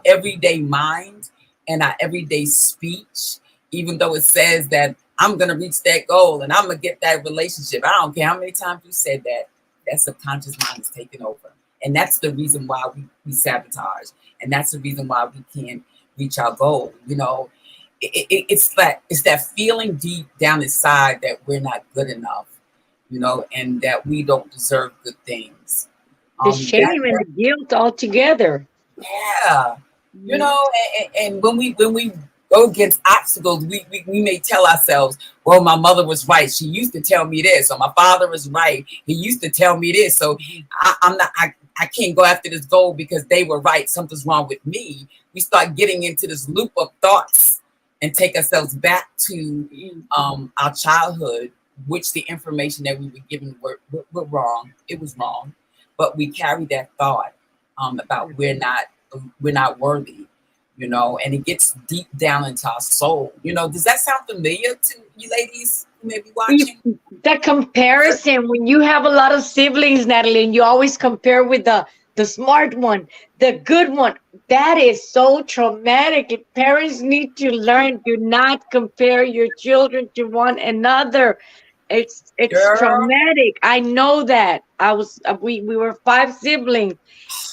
everyday mind and our everyday speech, even though it says that I'm going to reach that goal and I'm going to get that relationship, I don't care how many times you said that, that subconscious mind is taking over. And that's the reason why we sabotage. And that's the reason why we can't reach our goal. It's that feeling deep down inside that we're not good enough, and that we don't deserve good things. The That shame and the guilt all together. Yeah, Mhm. and when we go against obstacles, we may tell ourselves, "Well, my mother was right. She used to tell me this, or my father was right. He used to tell me this. So I'm not. I can't go after this goal because they were right. Something's wrong with me." We start getting into this loop of thoughts and take ourselves back to our childhood, which the information that we were given were wrong. It was wrong, but we carry that thought about we're not worthy, and it gets deep down into our soul. Does that sound familiar to you ladies who may be You- watching? The comparison when you have a lot of siblings, Natalie, and you always compare with the smart one, the good one. That is so traumatic. Parents need to learn, do not compare your children to one another. It's Girl. traumatic. I know that. We were five siblings.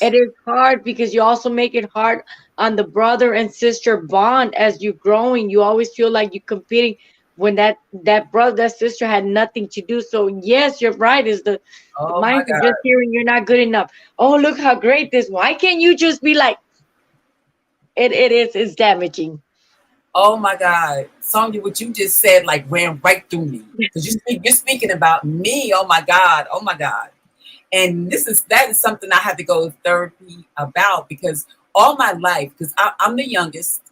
It is hard because you also make it hard on the brother and sister bond as you're growing. You always feel like you're competing when that brother, that sister had nothing to do. So yes, you're right. Is the Oh my mindset just God. hearing you're not good enough. Oh, look how great this. Why can't you just be like it's damaging. Oh my God. Sonya, what you just said like ran right through me. Because you're speaking about me. Oh my God. Oh my God. And that is something I had to go to therapy about because all my life, because I'm the youngest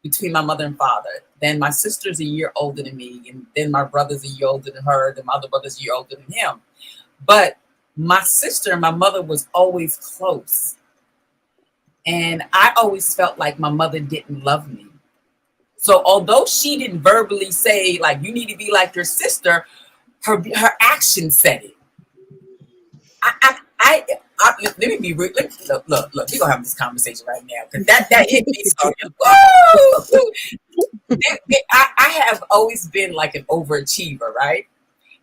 between my mother and father. Then my sister's a year older than me, and then my brother's a year older than her, then my other brother's a year older than him. But my sister and my mother was always close. And I always felt like my mother didn't love me. So although she didn't verbally say, like, you need to be like your sister, her actions said it. Let me be real. Look. We're gonna have this conversation right now because that hit me so. Woo! I have always been like an overachiever, right?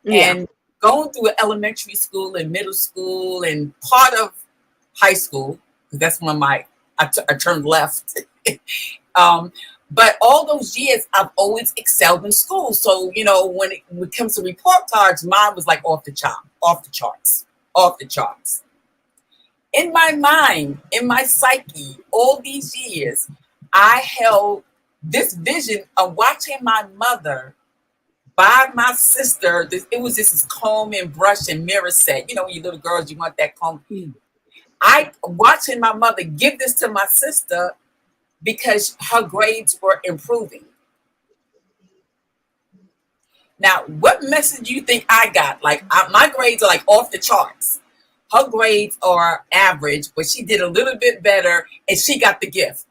Yeah. And going through elementary school and middle school and part of high school, because that's when I turned left. um, but all those years, I've always excelled in school. So when it comes to report cards, mine was like off the chart, off the charts, off the charts. In my mind, in my psyche, all these years, I held this vision of watching my mother buy my sister. It was this comb and brush and mirror set. When you little girls, you want that comb. Mm. I watching my mother give this to my sister because her grades were improving. Now, what message do you think I got? Like, my grades are like off the charts. Her grades are average, but she did a little bit better and she got the gift.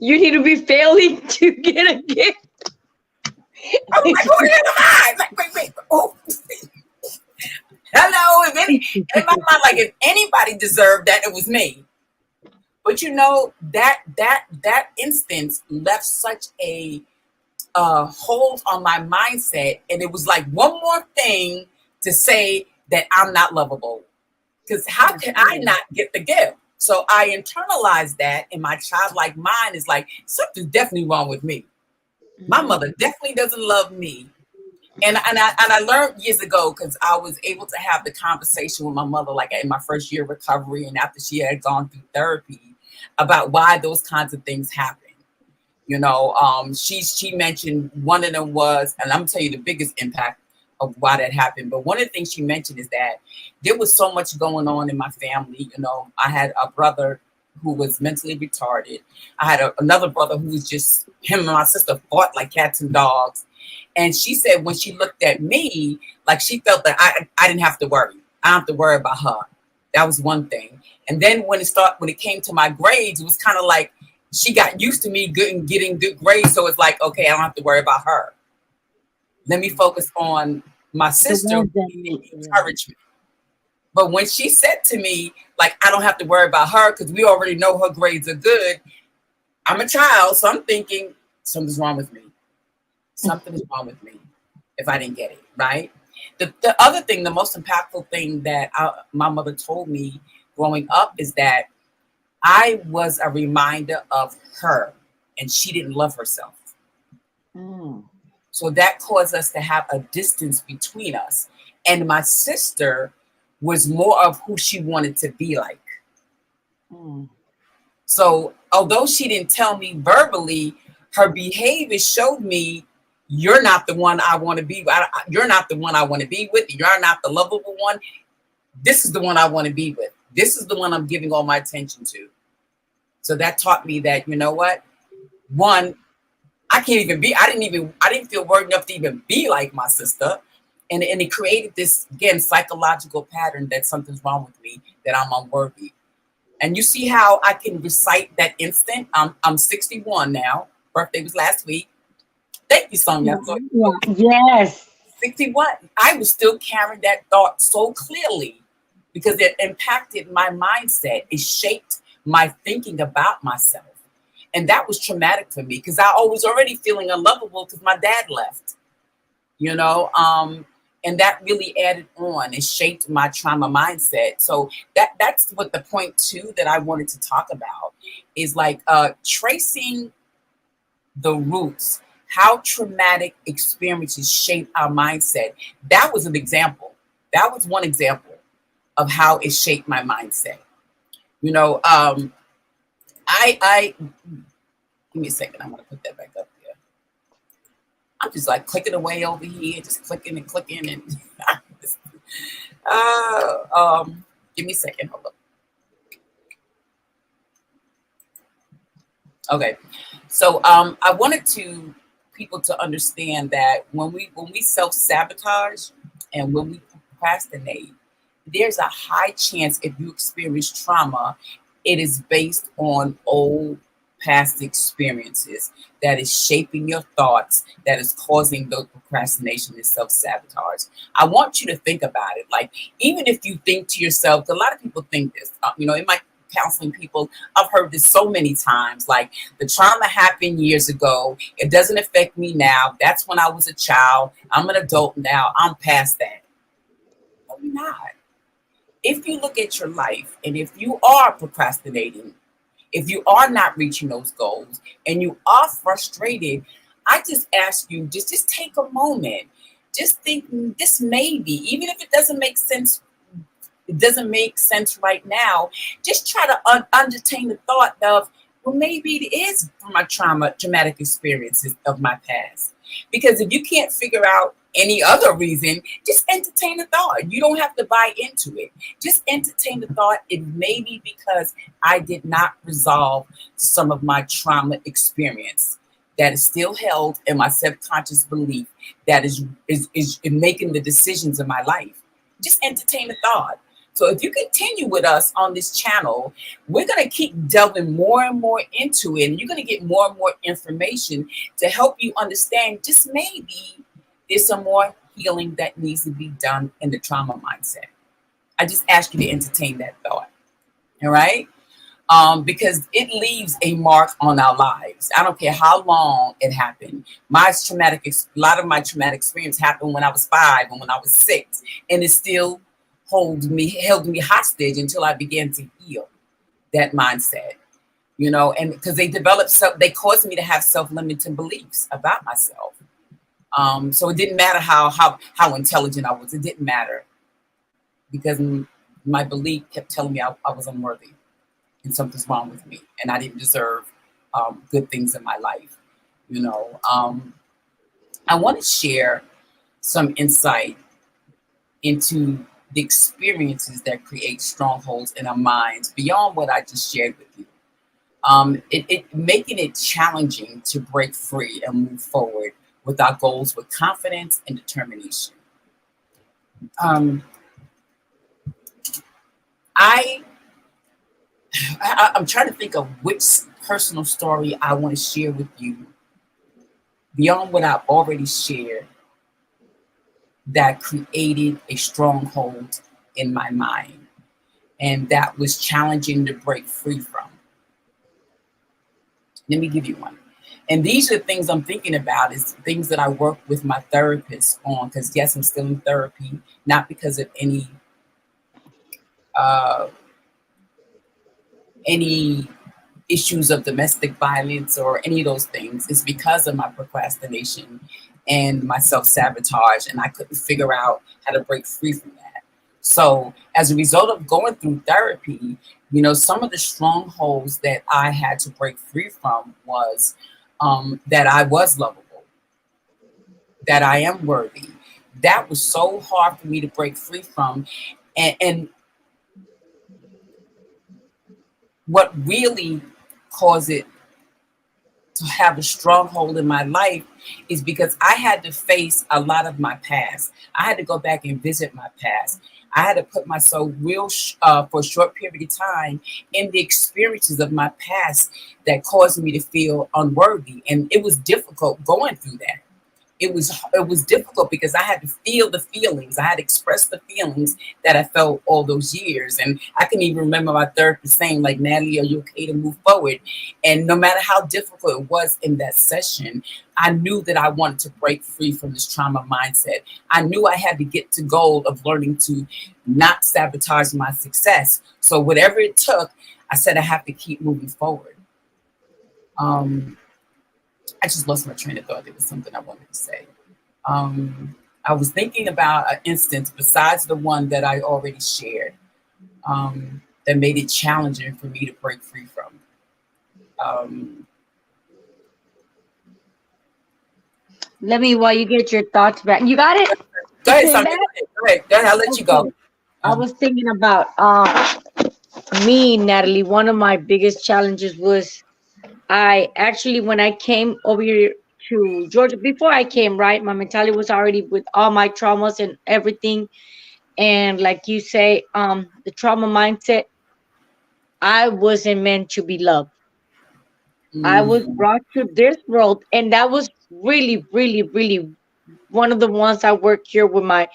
You need to be failing to get a gift. I was like, oh, yeah, hi. Like, wait. Oh, hello. In my mind, like, if anybody deserved that, it was me. But that instance left such a hold on my mindset. And it was like one more thing to say that I'm not lovable. Because how can I not get the gift? So I internalized that, and my childlike mind is like, something's definitely wrong with me. My mother definitely doesn't love me. And I learned years ago because I was able to have the conversation with my mother, like in my first year of recovery, and after she had gone through therapy, about why those kinds of things happen. She mentioned one of them was, and I'm gonna tell you the biggest impact of why that happened. But one of the things she mentioned is that there was so much going on in my family. I had a brother who was mentally retarded. I had another brother who was just him and my sister fought like cats and dogs. And she said when she looked at me, like she felt that I didn't have to worry. I don't have to worry about her. That was one thing. And then when it came to my grades, it was kind of like she got used to me getting good grades. So it's like, okay, I don't have to worry about her. Let me focus on my The sister ones who that needed need, yeah. encouragement. But when she said to me, like, I don't have to worry about her because we already know her grades are good. I'm a child, so I'm thinking something's wrong with me. Something is wrong with me if I didn't get it, right? The other thing, the most impactful thing that my mother told me growing up is that I was a reminder of her and she didn't love herself. Mm. So that caused us to have a distance between us. And my sister was more of who she wanted to be like. Mm. So although she didn't tell me verbally, her behavior showed me you're not the one I want to be. You're not the one I want to be with. You're not the lovable one. This is the one I want to be with. This is the one I'm giving all my attention to. So that taught me that, you know what? One, I didn't feel worthy enough to even be like my sister. And it created this, again, psychological pattern that something's wrong with me, that I'm unworthy. And you see how I can recite that instant. I'm 61 now. Birthday was last week. Thank you, Sonia. So, Yeah. Yes. 61. I was still carrying that thought so clearly because it impacted my mindset. It shaped my thinking about myself. And that was traumatic for me because I was already feeling unlovable because my dad left. you know. And that really added on and shaped my trauma mindset. So that's what the point two that I wanted to talk about is like tracing the roots, how traumatic experiences shape our mindset. That was an example. That was one example of how it shaped my mindset. You know, I give me a second. I'm gonna put that back up there. I'm just like clicking away over here, just clicking and clicking and give me a second. Hold up. Okay. So I wanted to people to understand that when we self-sabotage and when we procrastinate, there's a high chance if you experience trauma, it is based on old past experiences that is shaping your thoughts, that is causing the procrastination and self-sabotage. I want you to think about it. Like, even if you think to yourself, a lot of people think this, in my counseling people, I've heard this so many times, like the trauma happened years ago. It doesn't affect me now. That's when I was a child. I'm an adult now. I'm past that. No, you're not. If you look at your life and if you are procrastinating, if you are not reaching those goals and you are frustrated, I just ask you, just take a moment. Just think this maybe, even if it doesn't make sense right now. Just try to entertain the thought of, well, maybe it is from my traumatic experiences of my past. Because if you can't figure out any other reason, just entertain the thought. You don't have to buy into it. Just entertain the thought. It may be because I did not resolve some of my trauma experience that is still held in my subconscious belief that is making the decisions in my life. Just entertain the thought. So if you continue with us on this channel, we're going to keep delving more and more into it. And you're going to get more and more information to help you understand just maybe there's some more healing that needs to be done in the trauma mindset. I just ask you to entertain that thought. All right? Because it leaves a mark on our lives. I don't care how long it happened. A lot of my traumatic experience happened when I was 5 and when I was 6, and it still held me hostage until I began to heal that mindset. And because they caused me to have self-limiting beliefs about myself. So it didn't matter how intelligent I was. It didn't matter because my belief kept telling me I was unworthy and something's wrong with me and I didn't deserve good things in my life. I want to share some insight into the experiences that create strongholds in our minds beyond what I just shared with you. It making it challenging to break free and move forward with our goals with confidence and determination. Um, I'm trying to think of which personal story I want to share with you beyond what I've already shared that created a stronghold in my mind and that was challenging to break free from. Let me give you one. And these are the things I'm thinking about is things that I work with my therapist on, because yes, I'm still in therapy, not because of uh, any issues of domestic violence or any of those things. It's because of my procrastination and my self-sabotage, and I couldn't figure out how to break free from that. So as a result of going through therapy, some of the strongholds that I had to break free from was that I was lovable, that I am worthy. That was so hard for me to break free from. And what really caused it to have a stronghold in my life is because I had to face a lot of my past. I had to go back and visit my past. I had to put myself for a short period of time in the experiences of my past that caused me to feel unworthy. And it was difficult going through that. it was difficult because I had to feel the feelings. I had to express the feelings that I felt all those years. And I can even remember my therapist saying, like, Natalie, are you okay to move forward? And no matter how difficult it was in that session, I knew that I wanted to break free from this trauma mindset. I knew I had to get to goal of learning to not sabotage my success. So whatever it took, I said I have to keep moving forward. Um, I just lost my train of thought. There was something I wanted to say. I was thinking about an instance besides the one that I already shared, that made it challenging for me to break free from. Um, Let me while you get your thoughts back. You got it? Go You ahead, came Sonia. back? Go ahead. Go ahead. I'll let you go. Okay. I Um, was thinking about me, Natalie. One of my biggest challenges was I actually when I came over here to Georgia before I came, right, my mentality was already with all my traumas and everything. And like you say, the trauma mindset, I wasn't meant to be loved. I was mm, brought to this world, and that was really, really, really one of the ones I worked here with my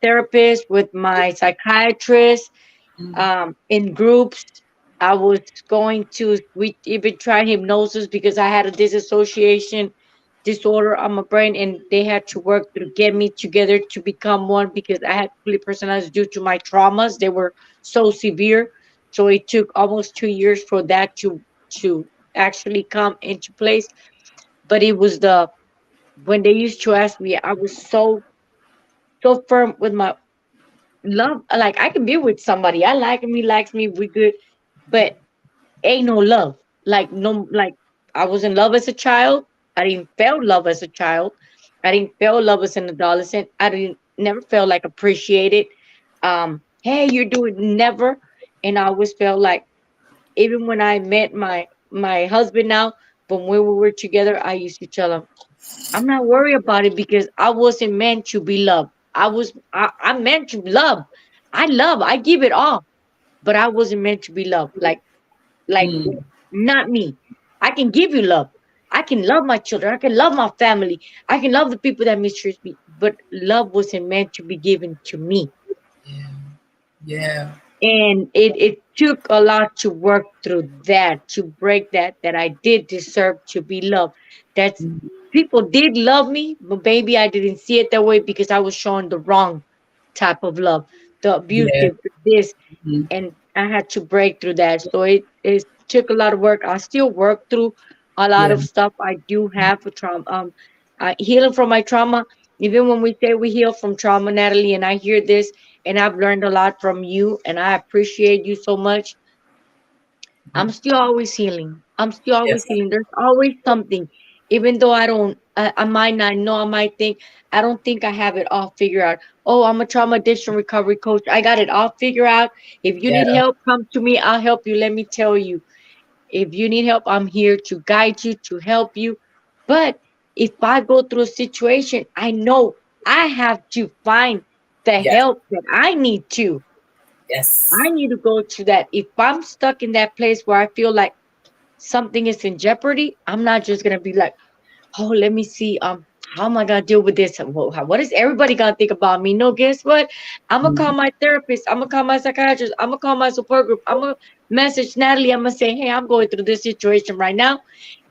therapist, with my psychiatrist, mm, in groups. I was going to, we even tried hypnosis because I had a disassociation disorder on my brain, and they had to work to get me together to become one because I had split personalities due to my traumas. They were so severe. So it took almost 2 years for that to actually come into place. But it was the when they used to ask me, I was so firm with my love. Like I can be with somebody. I like him, he likes me, we good. But ain't no love. Like no, like I was in love as a child. I didn't feel love as a child. I didn't feel love as an adolescent. I didn't never felt like appreciated. Hey, you're doing never. And I always felt like even when I met my husband now, but when we were together, I used to tell him, I'm not worried about it because I wasn't meant to be loved. I'm meant to love. I give it all, but I wasn't meant to be loved. Like mm, not me. I can give you love. I can love my children. I can love my family. I can love the people that mistreat me. But love wasn't meant to be given to me. yeah. Yeah. And it took a lot to work through that, to break that I did deserve to be loved. That's Mm, people did love me, but maybe I didn't see it that way because I was showing the wrong type of love, the yeah. abusive, this, Mm, and I had to break through that. So it took a lot of work. I still work through a lot yeah. of stuff. I do have a trauma, healing from my trauma. Even when we say we heal from trauma, Natalie, and I hear this, and I've learned a lot from you, and I appreciate you so much. I'm still always healing. I'm still always Yes. healing. There's always something, even though I might not know. I might think I don't think I have it all figured out. Oh, I'm a trauma addiction recovery coach. I got it all figured out. If you Yeah. need help, come to me. I'll help you. Let me tell you, if you need help, I'm here to guide you, to help you. But if I go through a situation, I know I have to find the Yes. help that I need to. Yes. I need to go to that. If I'm stuck in that place where I feel like something is in jeopardy, I'm not just gonna be like, oh, let me see, how am I gonna deal with this? What is everybody gonna think about me? No, guess what? I'm gonna call Mm, my therapist. I'm gonna call my psychiatrist. I'm gonna call my support group. I'm gonna message Natalie. I'm gonna say, hey, I'm going through this situation right now,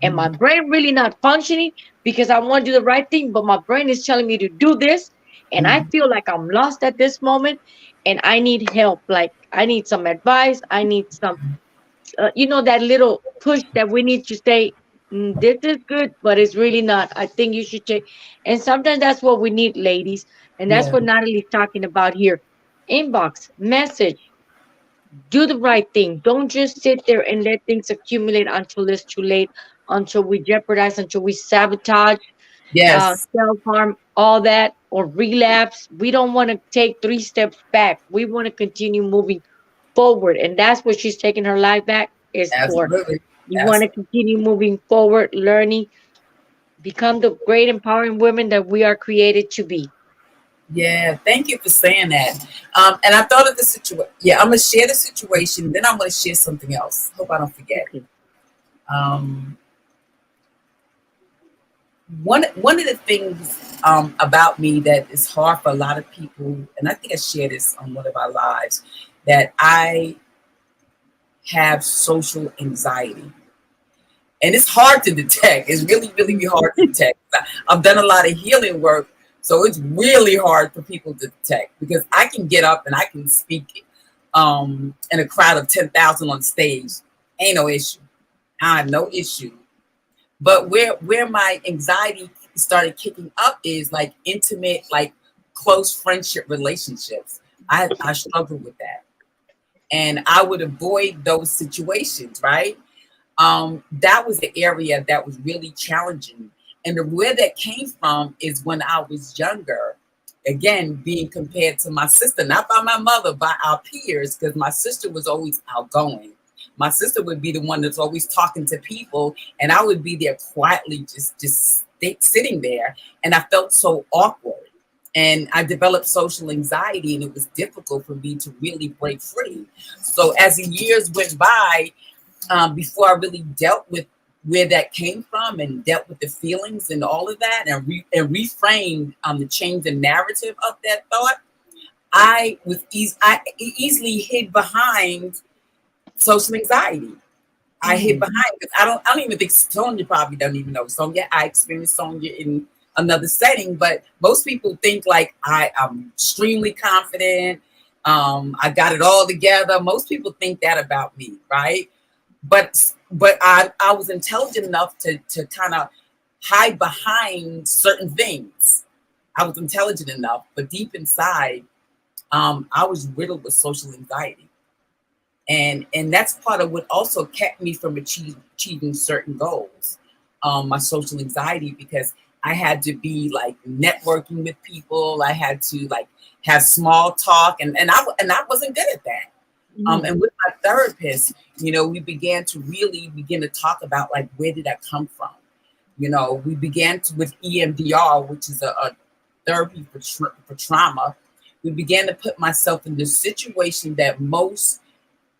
and my mm, brain really not functioning because I want to do the right thing, but my brain is telling me to do this, and I mm, feel like I'm lost at this moment, and I need help. Like I need some advice. I need some that little push that we need to say, this is good, but it's really not. I think you should take. And sometimes that's what we need, ladies. And that's yeah. what Natalie's talking about here. Inbox, message, do the right thing. Don't just sit there and let things accumulate until it's too late, until we jeopardize, until we sabotage, Yes. self harm, all that, or relapse. We don't want to take 3 steps back. We want to continue moving forward. And that's what she's taking her life back is for. Absolutely. You want to Absolutely. continue moving forward, learning, become the great empowering women that we are created to be. Yeah. Thank you for saying that. And I thought of the situation. Yeah, I'm gonna share the situation. Then I'm gonna share something else. Hope I don't forget. Okay. Um, one of the things about me that is hard for a lot of people, and I think I shared this on one of our lives, that I have social anxiety. And it's hard to detect. It's really, really hard to detect. I've done a lot of healing work, so it's really hard for people to detect because I can get up and I can speak in a crowd of 10,000 on stage. Ain't no issue. I have no issue. But where my anxiety started kicking up is like intimate, like close friendship relationships. I struggle with that, and I would avoid those situations, right? That was the area that was really challenging. And where that came from is when I was younger, again, being compared to my sister, not by my mother, by our peers, because my sister was always outgoing. My sister would be the one that's always talking to people, and I would be there quietly, sitting there. And I felt so awkward. And I developed social anxiety, and it was difficult for me to really break free. So as the years went by, before I really dealt with where that came from and dealt with the feelings and all of that and reframed the change the narrative of that thought, I easily hid behind social anxiety. I hid Mm. behind because I don't even think Sonia probably doesn't even know Sonia. I experienced Sonia in another setting, but most people think like I'm extremely confident. I got it all together. Most people think that about me, right? But I was intelligent enough to kind of hide behind certain things. I was intelligent enough, but deep inside, I was riddled with social anxiety, and that's part of what also kept me from achieving certain goals. My social anxiety, because I had to be like networking with people. I had to like have small talk, and I wasn't good at that. Mm. And with my therapist, we began to really begin to talk about like where did that come from. We began to with EMDR, which is a therapy for trauma. We began to put myself in the situation that most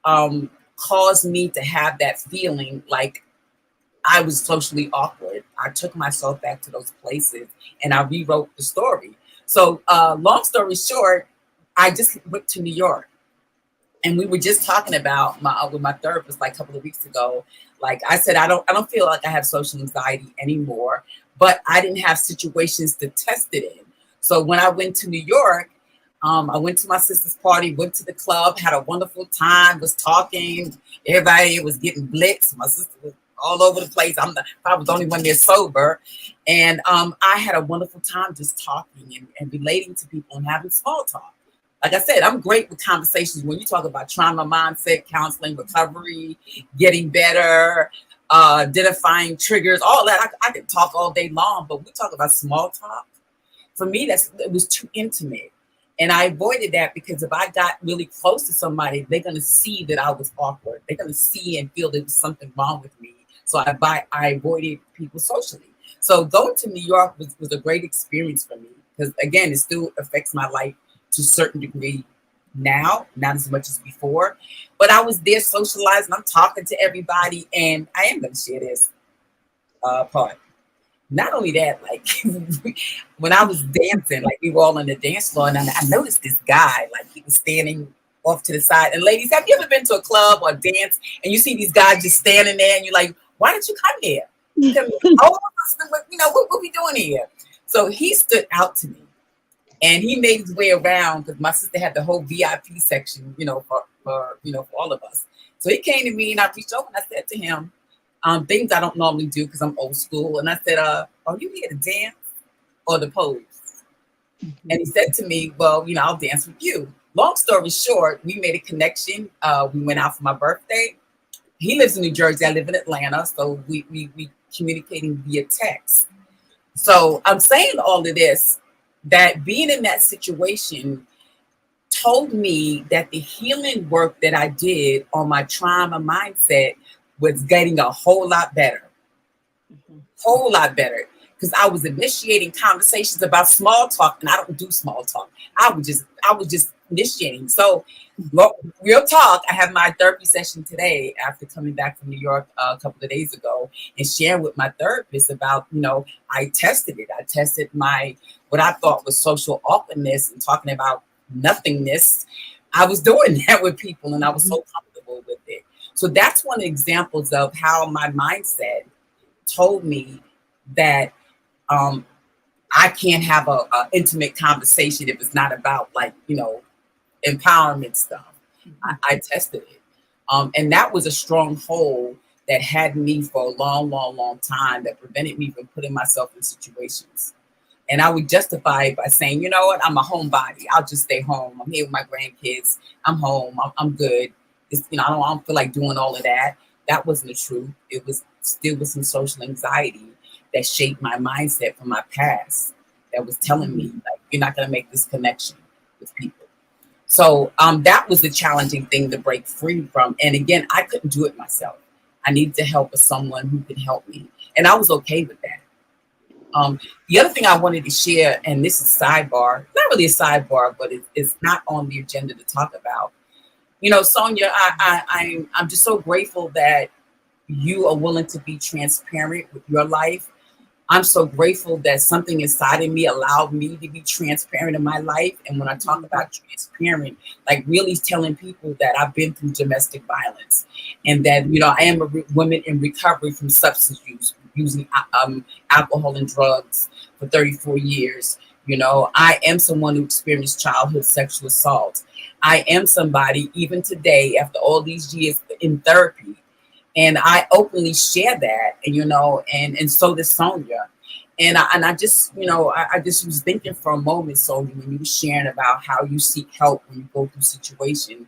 caused me to have that feeling like I was socially awkward. I took myself back to those places and I rewrote the story. So, long story short, I just went to New York, and we were just talking about my with my therapist like a couple of weeks ago. Like I said, I don't feel like I have social anxiety anymore, but I didn't have situations to test it in. So when I went to New York, I went to my sister's party, went to the club, had a wonderful time, was talking. Everybody was getting blitzed. My sister was all over the place. I was the only one there sober, and I had a wonderful time just talking and relating to people and having small talk. Like I said, I'm great with conversations when you talk about trauma, mindset, counseling, recovery, getting better, identifying triggers, all that. I could talk all day long, but we talk about small talk. For me, it was too intimate. And I avoided that because if I got really close to somebody, they're going to see that I was awkward. They're going to see and feel there was something wrong with me. So I avoided people socially. So going to New York was a great experience for me because, again, it still affects my life to a certain degree now, not as much as before. But I was there socializing. I'm talking to everybody. And I am going to share this part. Not only that, like when I was dancing, like we were all on the dance floor, and I noticed this guy, like he was standing off to the side. And ladies, have you ever been to a club or dance and you see these guys just standing there, and you're like, "Why did you come here? Come here. Oh, what we doing here?" So he stood out to me, and he made his way around because my sister had the whole VIP section, for all of us. So he came to me, and I reached over and I said to him, things I don't normally do because I'm old school. And I said, are you here to dance or to pose? And he said to me, well, I'll dance with you. Long story short, we made a connection. We went out for my birthday. He lives in New Jersey. I live in Atlanta. So we communicating via text. So I'm saying all of this, that being in that situation told me that the healing work that I did on my trauma mindset was getting a whole lot better, because I was initiating conversations about small talk, and I don't do small talk. I was just conditioning. So, real talk, I have my therapy session today after coming back from New York a couple of days ago and sharing with my therapist about, I tested it. I tested what I thought was social awkwardness and talking about nothingness. I was doing that with people and I was so comfortable with it. So that's one of the examples of how my mindset told me that um, I can't have a intimate conversation if it's not about empowerment stuff. I tested it. And that was a stronghold that had me for a long, long, long time that prevented me from putting myself in situations. And I would justify it by saying, you know what, I'm a homebody. I'll just stay home. I'm here with my grandkids. I'm home. I'm good. I don't feel like doing all of that. That wasn't the truth. It was still with some social anxiety that shaped my mindset from my past that was telling me, like, you're not going to make this connection with people. So that was the challenging thing to break free from. And again, I couldn't do it myself. I needed the help of someone who could help me. And I was okay with that. The other thing I wanted to share, and this is sidebar, not really a sidebar, but it's not on the agenda to talk about. Sonia, I'm just so grateful that you are willing to be transparent with your life. I'm so grateful that something inside of me allowed me to be transparent in my life. And when I talk about transparent, like really telling people that I've been through domestic violence and that, I am a woman in recovery from substance use, using alcohol and drugs for 34 years. I am someone who experienced childhood sexual assault. I am somebody, even today, after all these years in therapy, and I openly share that, and so does Sonia. And I just, I just was thinking for a moment, Sonia, when you were sharing about how you seek help when you go through situation.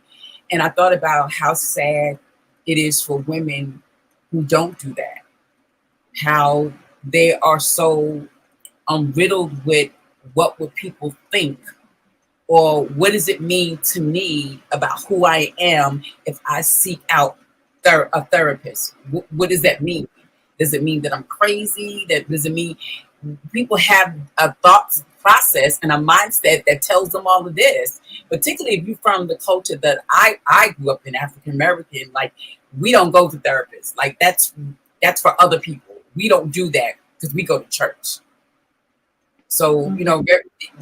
And I thought about how sad it is for women who don't do that, how they are so riddled with what would people think, or what does it mean to me about who I am if I seek out a therapist? What does that mean? Does it mean that I'm crazy? Does it mean people have a thought process and a mindset that tells them all of this? Particularly if you're from the culture that I grew up in, African American, like we don't go to therapists. Like that's for other people. We don't do that because we go to church. So,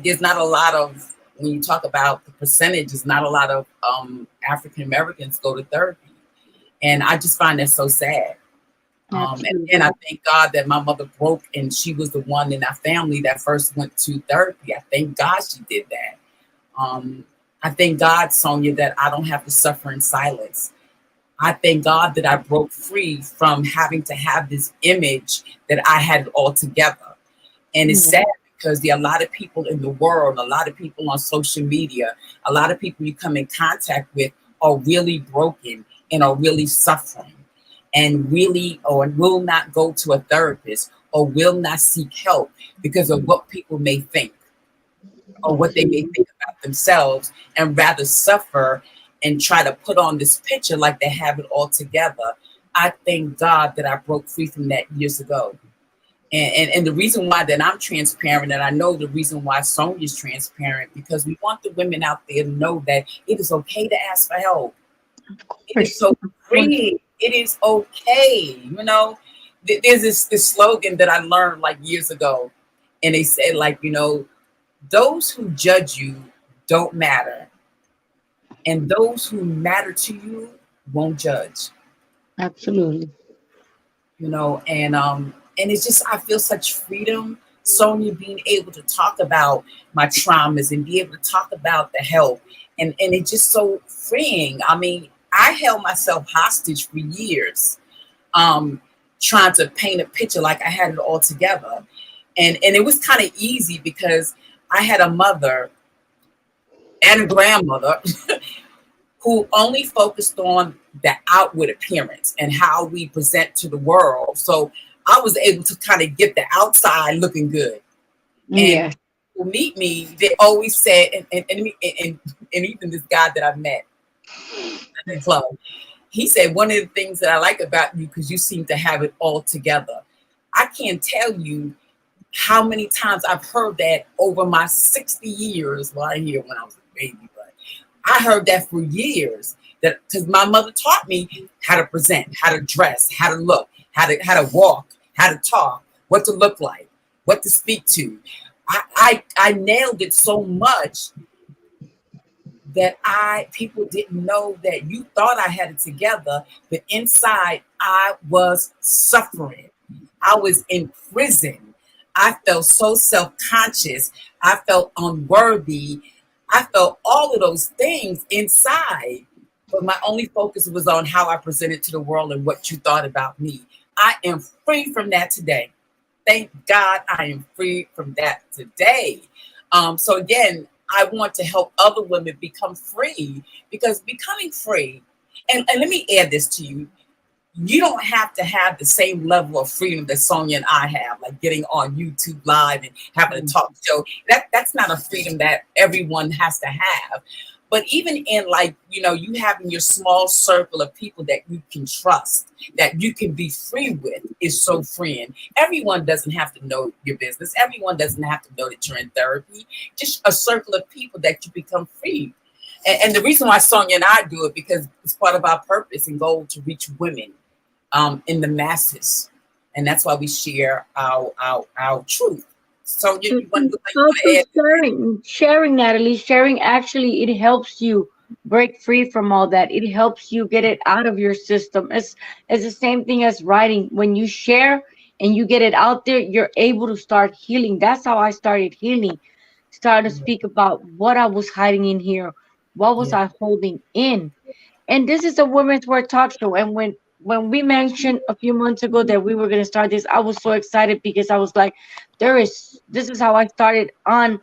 there's not a lot of, when you talk about the percentage, there's not a lot of African Americans go to therapy. And I just find that so sad. And I thank God that my mother broke and she was the one in our family that first went to therapy. I thank God she did that. I thank God, Sonia, that I don't have to suffer in silence. I thank God that I broke free from having to have this image that I had it all together. And it's sad because there are a lot of people in the world, a lot of people on social media, a lot of people you come in contact with are really broken and are really suffering and really or will not go to a therapist or will not seek help because of what people may think or what they may think about themselves, and rather suffer and try to put on this picture like they have it all together. I thank God that I broke free from that years ago. And the reason why that I'm transparent, and I know the reason why Sonia's transparent, because we want the women out there to know that it is okay to ask for help. It is so free. It is okay. There's this slogan that I learned like years ago, and they said like, those who judge you don't matter, and those who matter to you won't judge. Absolutely. And it's just, I feel such freedom, Sonia, being able to talk about my traumas and be able to talk about the help, and it's just so freeing. I mean, I held myself hostage for years, trying to paint a picture like I had it all together, and it was kind of easy because I had a mother and a grandmother who only focused on the outward appearance and how we present to the world. So I was able to kind of get the outside looking good. And Yes. who meet me, they always said, and even this guy that I met at the club, he said, one of the things that I like about you, because you seem to have it all together. I can't tell you how many times I've heard that over my 60 years. Well, I hear when I was a baby, but I heard that for years. That because my mother taught me how to present, how to dress, how to look, how to walk, how to talk, what to look like, what to speak to. I nailed it so much that I people didn't know that you thought I had it together, but inside I was suffering. I was in prison. I felt so self-conscious. I felt unworthy. I felt all of those things inside. But my only focus was on how I presented to the world and what you thought about me. I am free from that today. Thank God I am free from that today. So again, I want to help other women become free because becoming free, and let me add this to you, you don't have to have the same level of freedom that Sonia and I have, like getting on YouTube Live and having a talk show. That's not a freedom that everyone has to have. But even in like, you having your small circle of people that you can trust, that you can be free with is so freeing. Everyone doesn't have to know your business. Everyone doesn't have to know that you're in therapy. Just a circle of people that you become free. And the reason why Sonia and I do it, because it's part of our purpose and goal to reach women in the masses. And that's why we share our truth. So you want Also to add? sharing, Natalie, sharing actually it helps you break free from all that. It helps you get it out of your system. It's the same thing as writing. When you share and you get it out there, you're able to start healing. That's how I started healing. Started to Yeah, speak about what I was hiding in here. What was yeah, I holding in? And this is a women's world talk show. And when we mentioned a few months ago that we were going to start this, I was so excited because I was like, this is how I started on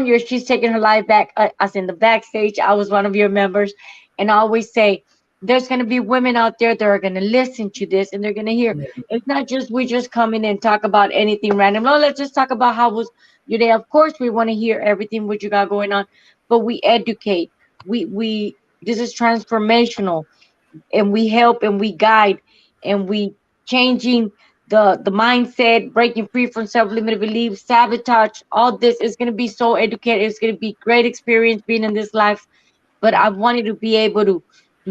your She's Taking Her Life Back. Us in the backstage, I was one of your members, and I always say there's going to be women out there that are going to listen to this and they're going to hear. yeah. It's not just we just come in and talk about anything random. No, let's just talk about how was your day. Of course, we want to hear everything what you got going on, but we educate. We this is transformational, and we help and we guide and we changing the mindset, breaking free from self-limited beliefs, sabotage. All this is going to be so educated. It's going to be great experience being in this life. But I wanted to be able to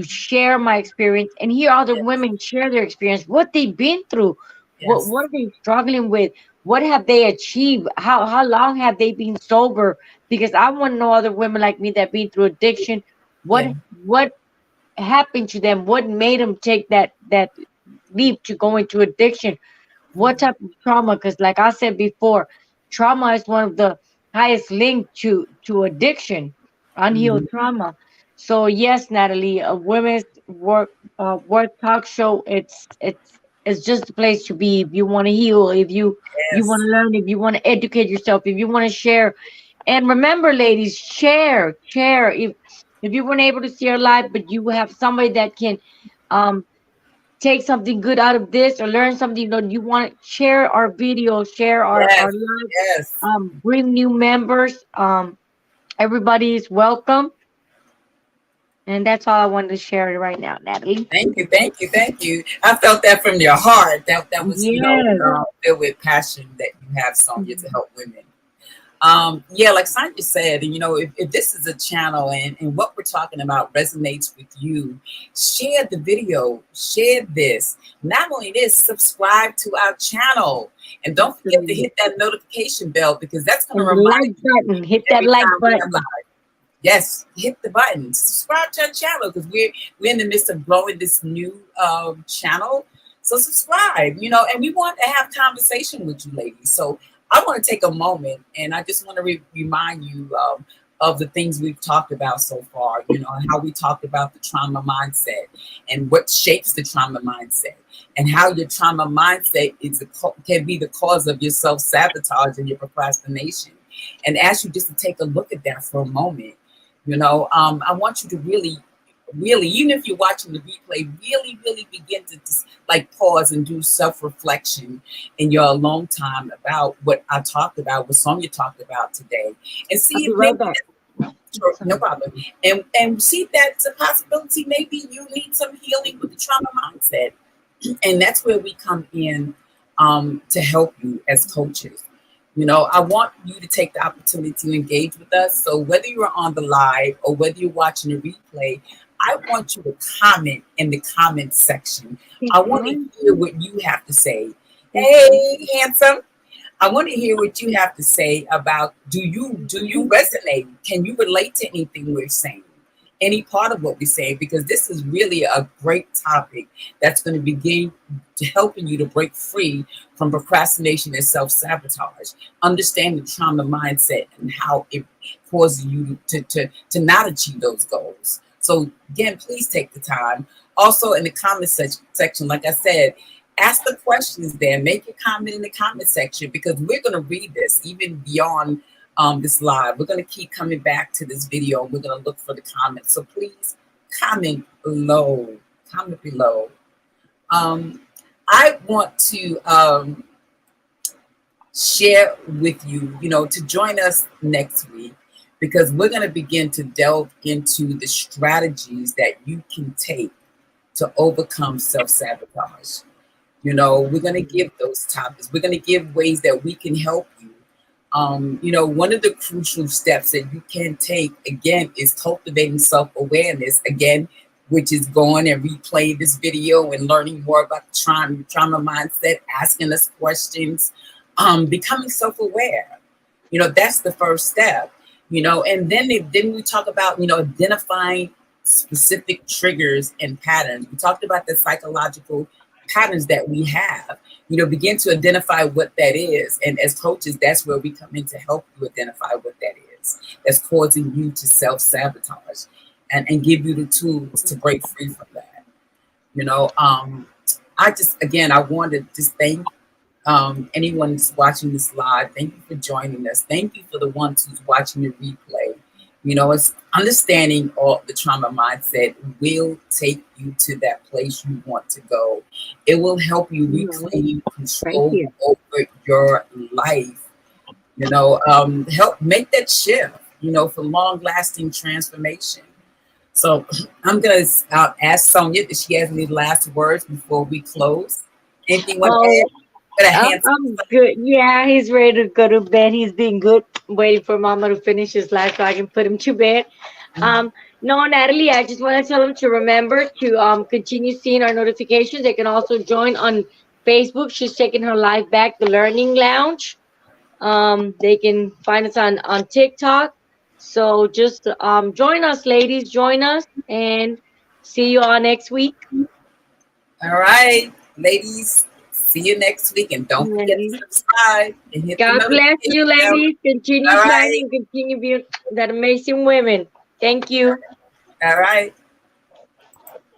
share my experience and hear other women share their experience, what they've been through, Yes. what are they struggling with, what have they achieved, how long have they been sober, because I want to know other women like me that been through addiction, what Yeah. what happened to them, what made them take that leap to go into addiction, what type of trauma, because like I said before, trauma is one of the highest link to addiction, unhealed Mhm. trauma. So yes, Natalie, a women's work talk show, it's just a place to be if you want to heal, if you want Yes. to learn, if you want to educate yourself, if you want to share. And remember, ladies, share. If you weren't able to see our live, but you have somebody that can um take something good out of this or learn something, you want to share our video, share our Yes. live, Yes. bring new members. Everybody is welcome. And that's all I wanted to share right now, Natalie. Thank you. Thank you. Thank you. I felt that from your heart. That was, Yes. filled with passion that you have, Sonia, to help women. Yeah, like Sonia said, and if this is a channel and what we're talking about resonates with you, share the video, share this. Not only this, subscribe to our channel. And don't forget to Absolutely. hit that notification bell because that's going to And the remind like you button, hit that every like time we have button. live. Yes, hit the button. Subscribe to our channel because we're in the midst of growing this new channel. So subscribe, and we want to have conversation with you ladies. So I want to take a moment and I just want to remind you of the things we've talked about so far, and how we talked about the trauma mindset and what shapes the trauma mindset and how your trauma mindset can be the cause of your self-sabotage and your procrastination. And ask you just to take a look at that for a moment. I want you to really, even if you're watching the replay, really begin to just like pause and do self-reflection in your alone time about what I talked about, what Sonia talked about today, and I'll see be if right maybe back. sure, no Sorry. problem, and see if that's a possibility. Maybe you need some healing with the trauma mindset, and that's where we come in to help you as coaches. I want you to take the opportunity to engage with us. So whether you're on the live or whether you're watching the replay, I want you to comment in the comment section. I want to hear what you have to say. Hey, handsome. I want to hear what you have to say about do you resonate? Can you relate to anything we're saying? Any part of what we say? Because this is really a great topic that's going to begin to helping you to break free from procrastination and self-sabotage. Understand the trauma mindset and how it causes you to not achieve those goals. So again, please take the time. Also in the comment section, like I said, ask the questions there. Make your comment in the comment section because we're going to read this even beyond this live. We're going to keep coming back to this video. We're going to look for the comments. So please comment below. Comment below. I want to share with you, to join us next week because we're going to begin to delve into the strategies that you can take to overcome self-sabotage. We're going to give those topics. We're going to give ways that we can help you. One of the crucial steps that you can take, again, is cultivating self-awareness, again, which is going and replaying this video and learning more about the trauma mindset, asking us questions, becoming self-aware. That's the first step, and then we talk about, identifying specific triggers and patterns. We talked about the psychological patterns that we have, begin to identify what that is. And as coaches, that's where we come in to help you identify what that is that's causing you to self-sabotage and give you the tools to break free from that. I want to just thank anyone who's watching this live. Thank you for joining us. Thank you for the ones who's watching the replay. It's understanding all the trauma mindset will take you to that place you want to go. It will help you reclaim control over your life. Help make that shift, for long-lasting transformation. So I'm going to ask Sonia if she has any last words before we close. Anything you want to add? I'm good. Yeah, he's ready to go to bed. He's being good, waiting for Mama to finish his life so I can put him to bed. No, Natalie, I just want to tell him to remember to continue seeing our notifications. They can also join on Facebook. She's taking her life back, the Learning Lounge. They can find us on TikTok. So just join us, ladies. Join us and see you all next week. All right, ladies. See you next week, and don't forget to subscribe and hit the God bless you, notification bell. ladies. Continue shining, continue being that amazing women. Thank you. All right.